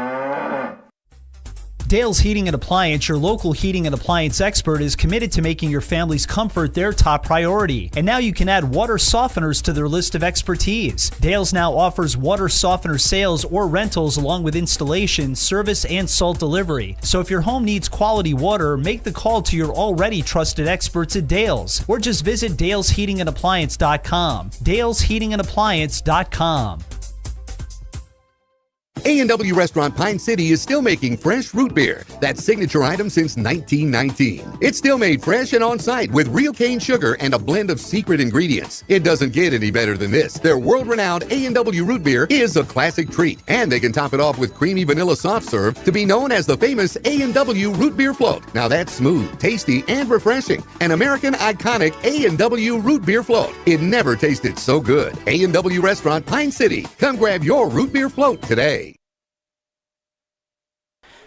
Dale's Heating and Appliance, your local heating and appliance expert, is committed to making your family's comfort their top priority. And now you can add water softeners to their list of expertise. Dale's now offers water softener sales or rentals along with installation, service, and salt delivery. So if your home needs quality water, make the call to your already trusted experts at Dale's or just visit dalesheatingandappliance.com. dalesheatingandappliance.com. A&W Restaurant Pine City is still making fresh root beer, that signature item since 1919. It's still made fresh and on-site with real cane sugar and a blend of secret ingredients. It doesn't get any better than this. Their world-renowned A&W root beer is a classic treat, and they can top it off with creamy vanilla soft serve to be known as the famous A&W root beer float. Now that's smooth, tasty, and refreshing. An American iconic A&W root beer float. It never tasted so good. A&W Restaurant Pine City. Come grab your root beer float today.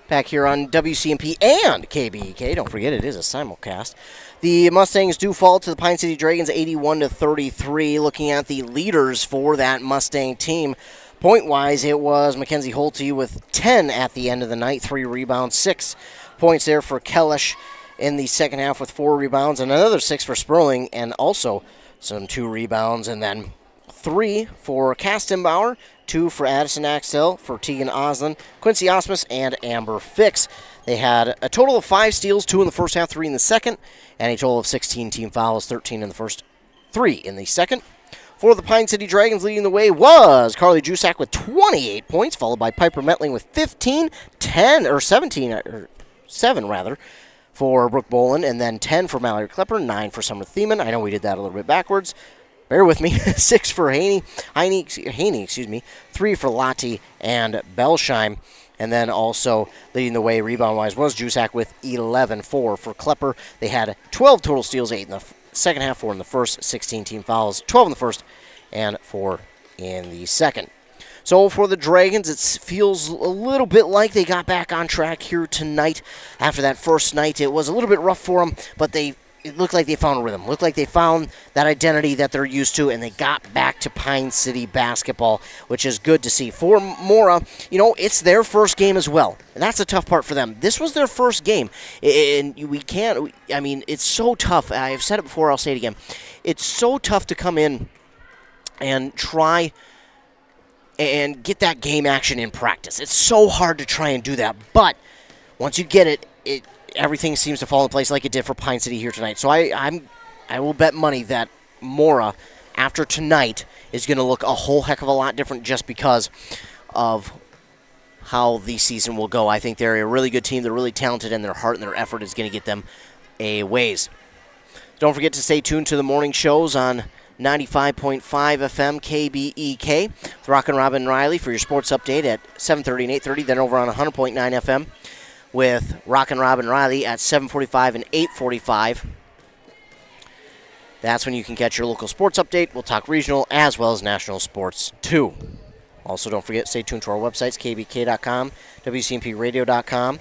Back here on WCMP and KBEK. Don't forget, it is a simulcast. The Mustangs do fall to the Pine City Dragons 81-33. Looking at the leaders for that Mustang team, point-wise, it was Mackenzie Holte with 10 at the end of the night, 3 rebounds, 6 points there for Kellish in the second half with 4 rebounds, and another 6 for Sperling, and also some 2 rebounds, and then 3 for Kastenbauer, 2 for Addison Axtell, for Tegan Oslin, Quincy Osmus, and Amber Fix. They had a total of 5 steals, 2 in the first half, 3 in the second, and a total of 16 team fouls, 13 in the first, 3 in the second. For the Pine City Dragons, leading the way was Carly Jusak with 28 points, followed by Piper Metling with 7 for Brooke Boland, and then 10 for Mallory Klepper, 9 for Summer Thiemann. I know we did that a little bit backwards. Bear with me. 6 for Haney, 3 for Lottie and Belsheim. And then also leading the way rebound-wise was Jusak with 11, 4 for Klepper. They had 12 total steals, 8 in the second half, 4 in the first, 16 team fouls, 12 in the first, and 4 in the second. So for the Dragons, it feels a little bit like they got back on track here tonight. After that first night, it was a little bit rough for them, but it looked like they found a rhythm. Looked like they found that identity that they're used to, and they got back to Pine City basketball, which is good to see. For Mora, it's their first game as well, and that's the tough part for them. This was their first game, and it's so tough. I've said it before, I'll say it again. It's so tough to come in and try and get that game action in practice. It's so hard to try and do that, but once you get it, everything seems to fall in place like it did for Pine City here tonight. So I will bet money that Mora, after tonight, is going to look a whole heck of a lot different just because of how the season will go. I think they're a really good team. They're really talented, and their heart and their effort is going to get them a ways. Don't forget to stay tuned to the morning shows on 95.5 FM KBEK with Rockin' Robin Riley for your sports update at 7:30 and 8:30. Then over on 100.9 FM with Rockin' Robin Riley at 7:45 and 8:45. That's when you can catch your local sports update. We'll talk regional as well as national sports too. Also, don't forget, stay tuned to our websites, kbk.com, wcmpradio.com.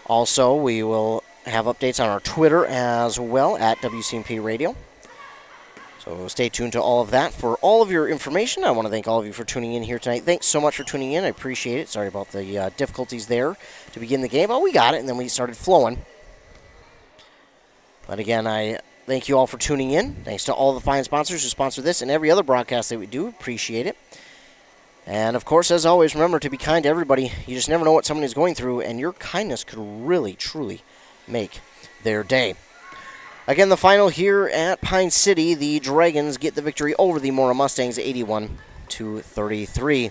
Also, we will have updates on our Twitter as well at WCMP Radio. So stay tuned to all of that for all of your information. I want to thank all of you for tuning in here tonight. Thanks so much for tuning in. I appreciate it. Sorry about the difficulties there to begin the game. Oh, we got it, and then we started flowing. But again, I thank you all for tuning in. Thanks to all the fine sponsors who sponsor this and every other broadcast that we do. Appreciate it. And, of course, as always, remember to be kind to everybody. You just never know what someone is going through, and your kindness could really, truly make their day. Again, the final here at Pine City, the Dragons get the victory over the Mora Mustangs 81-33.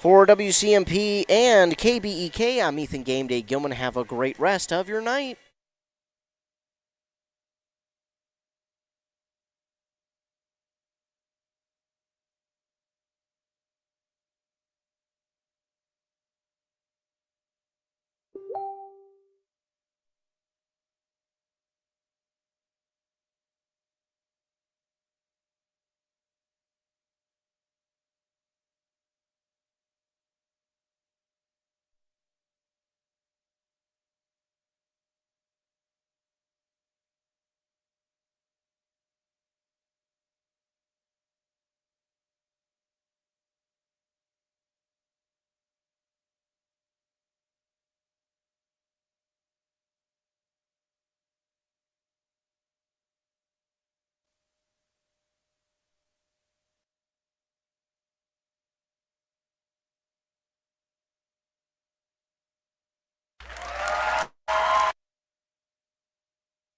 For WCMP and KBEK, I'm Ethan Game Day Gilman. Have a great rest of your night.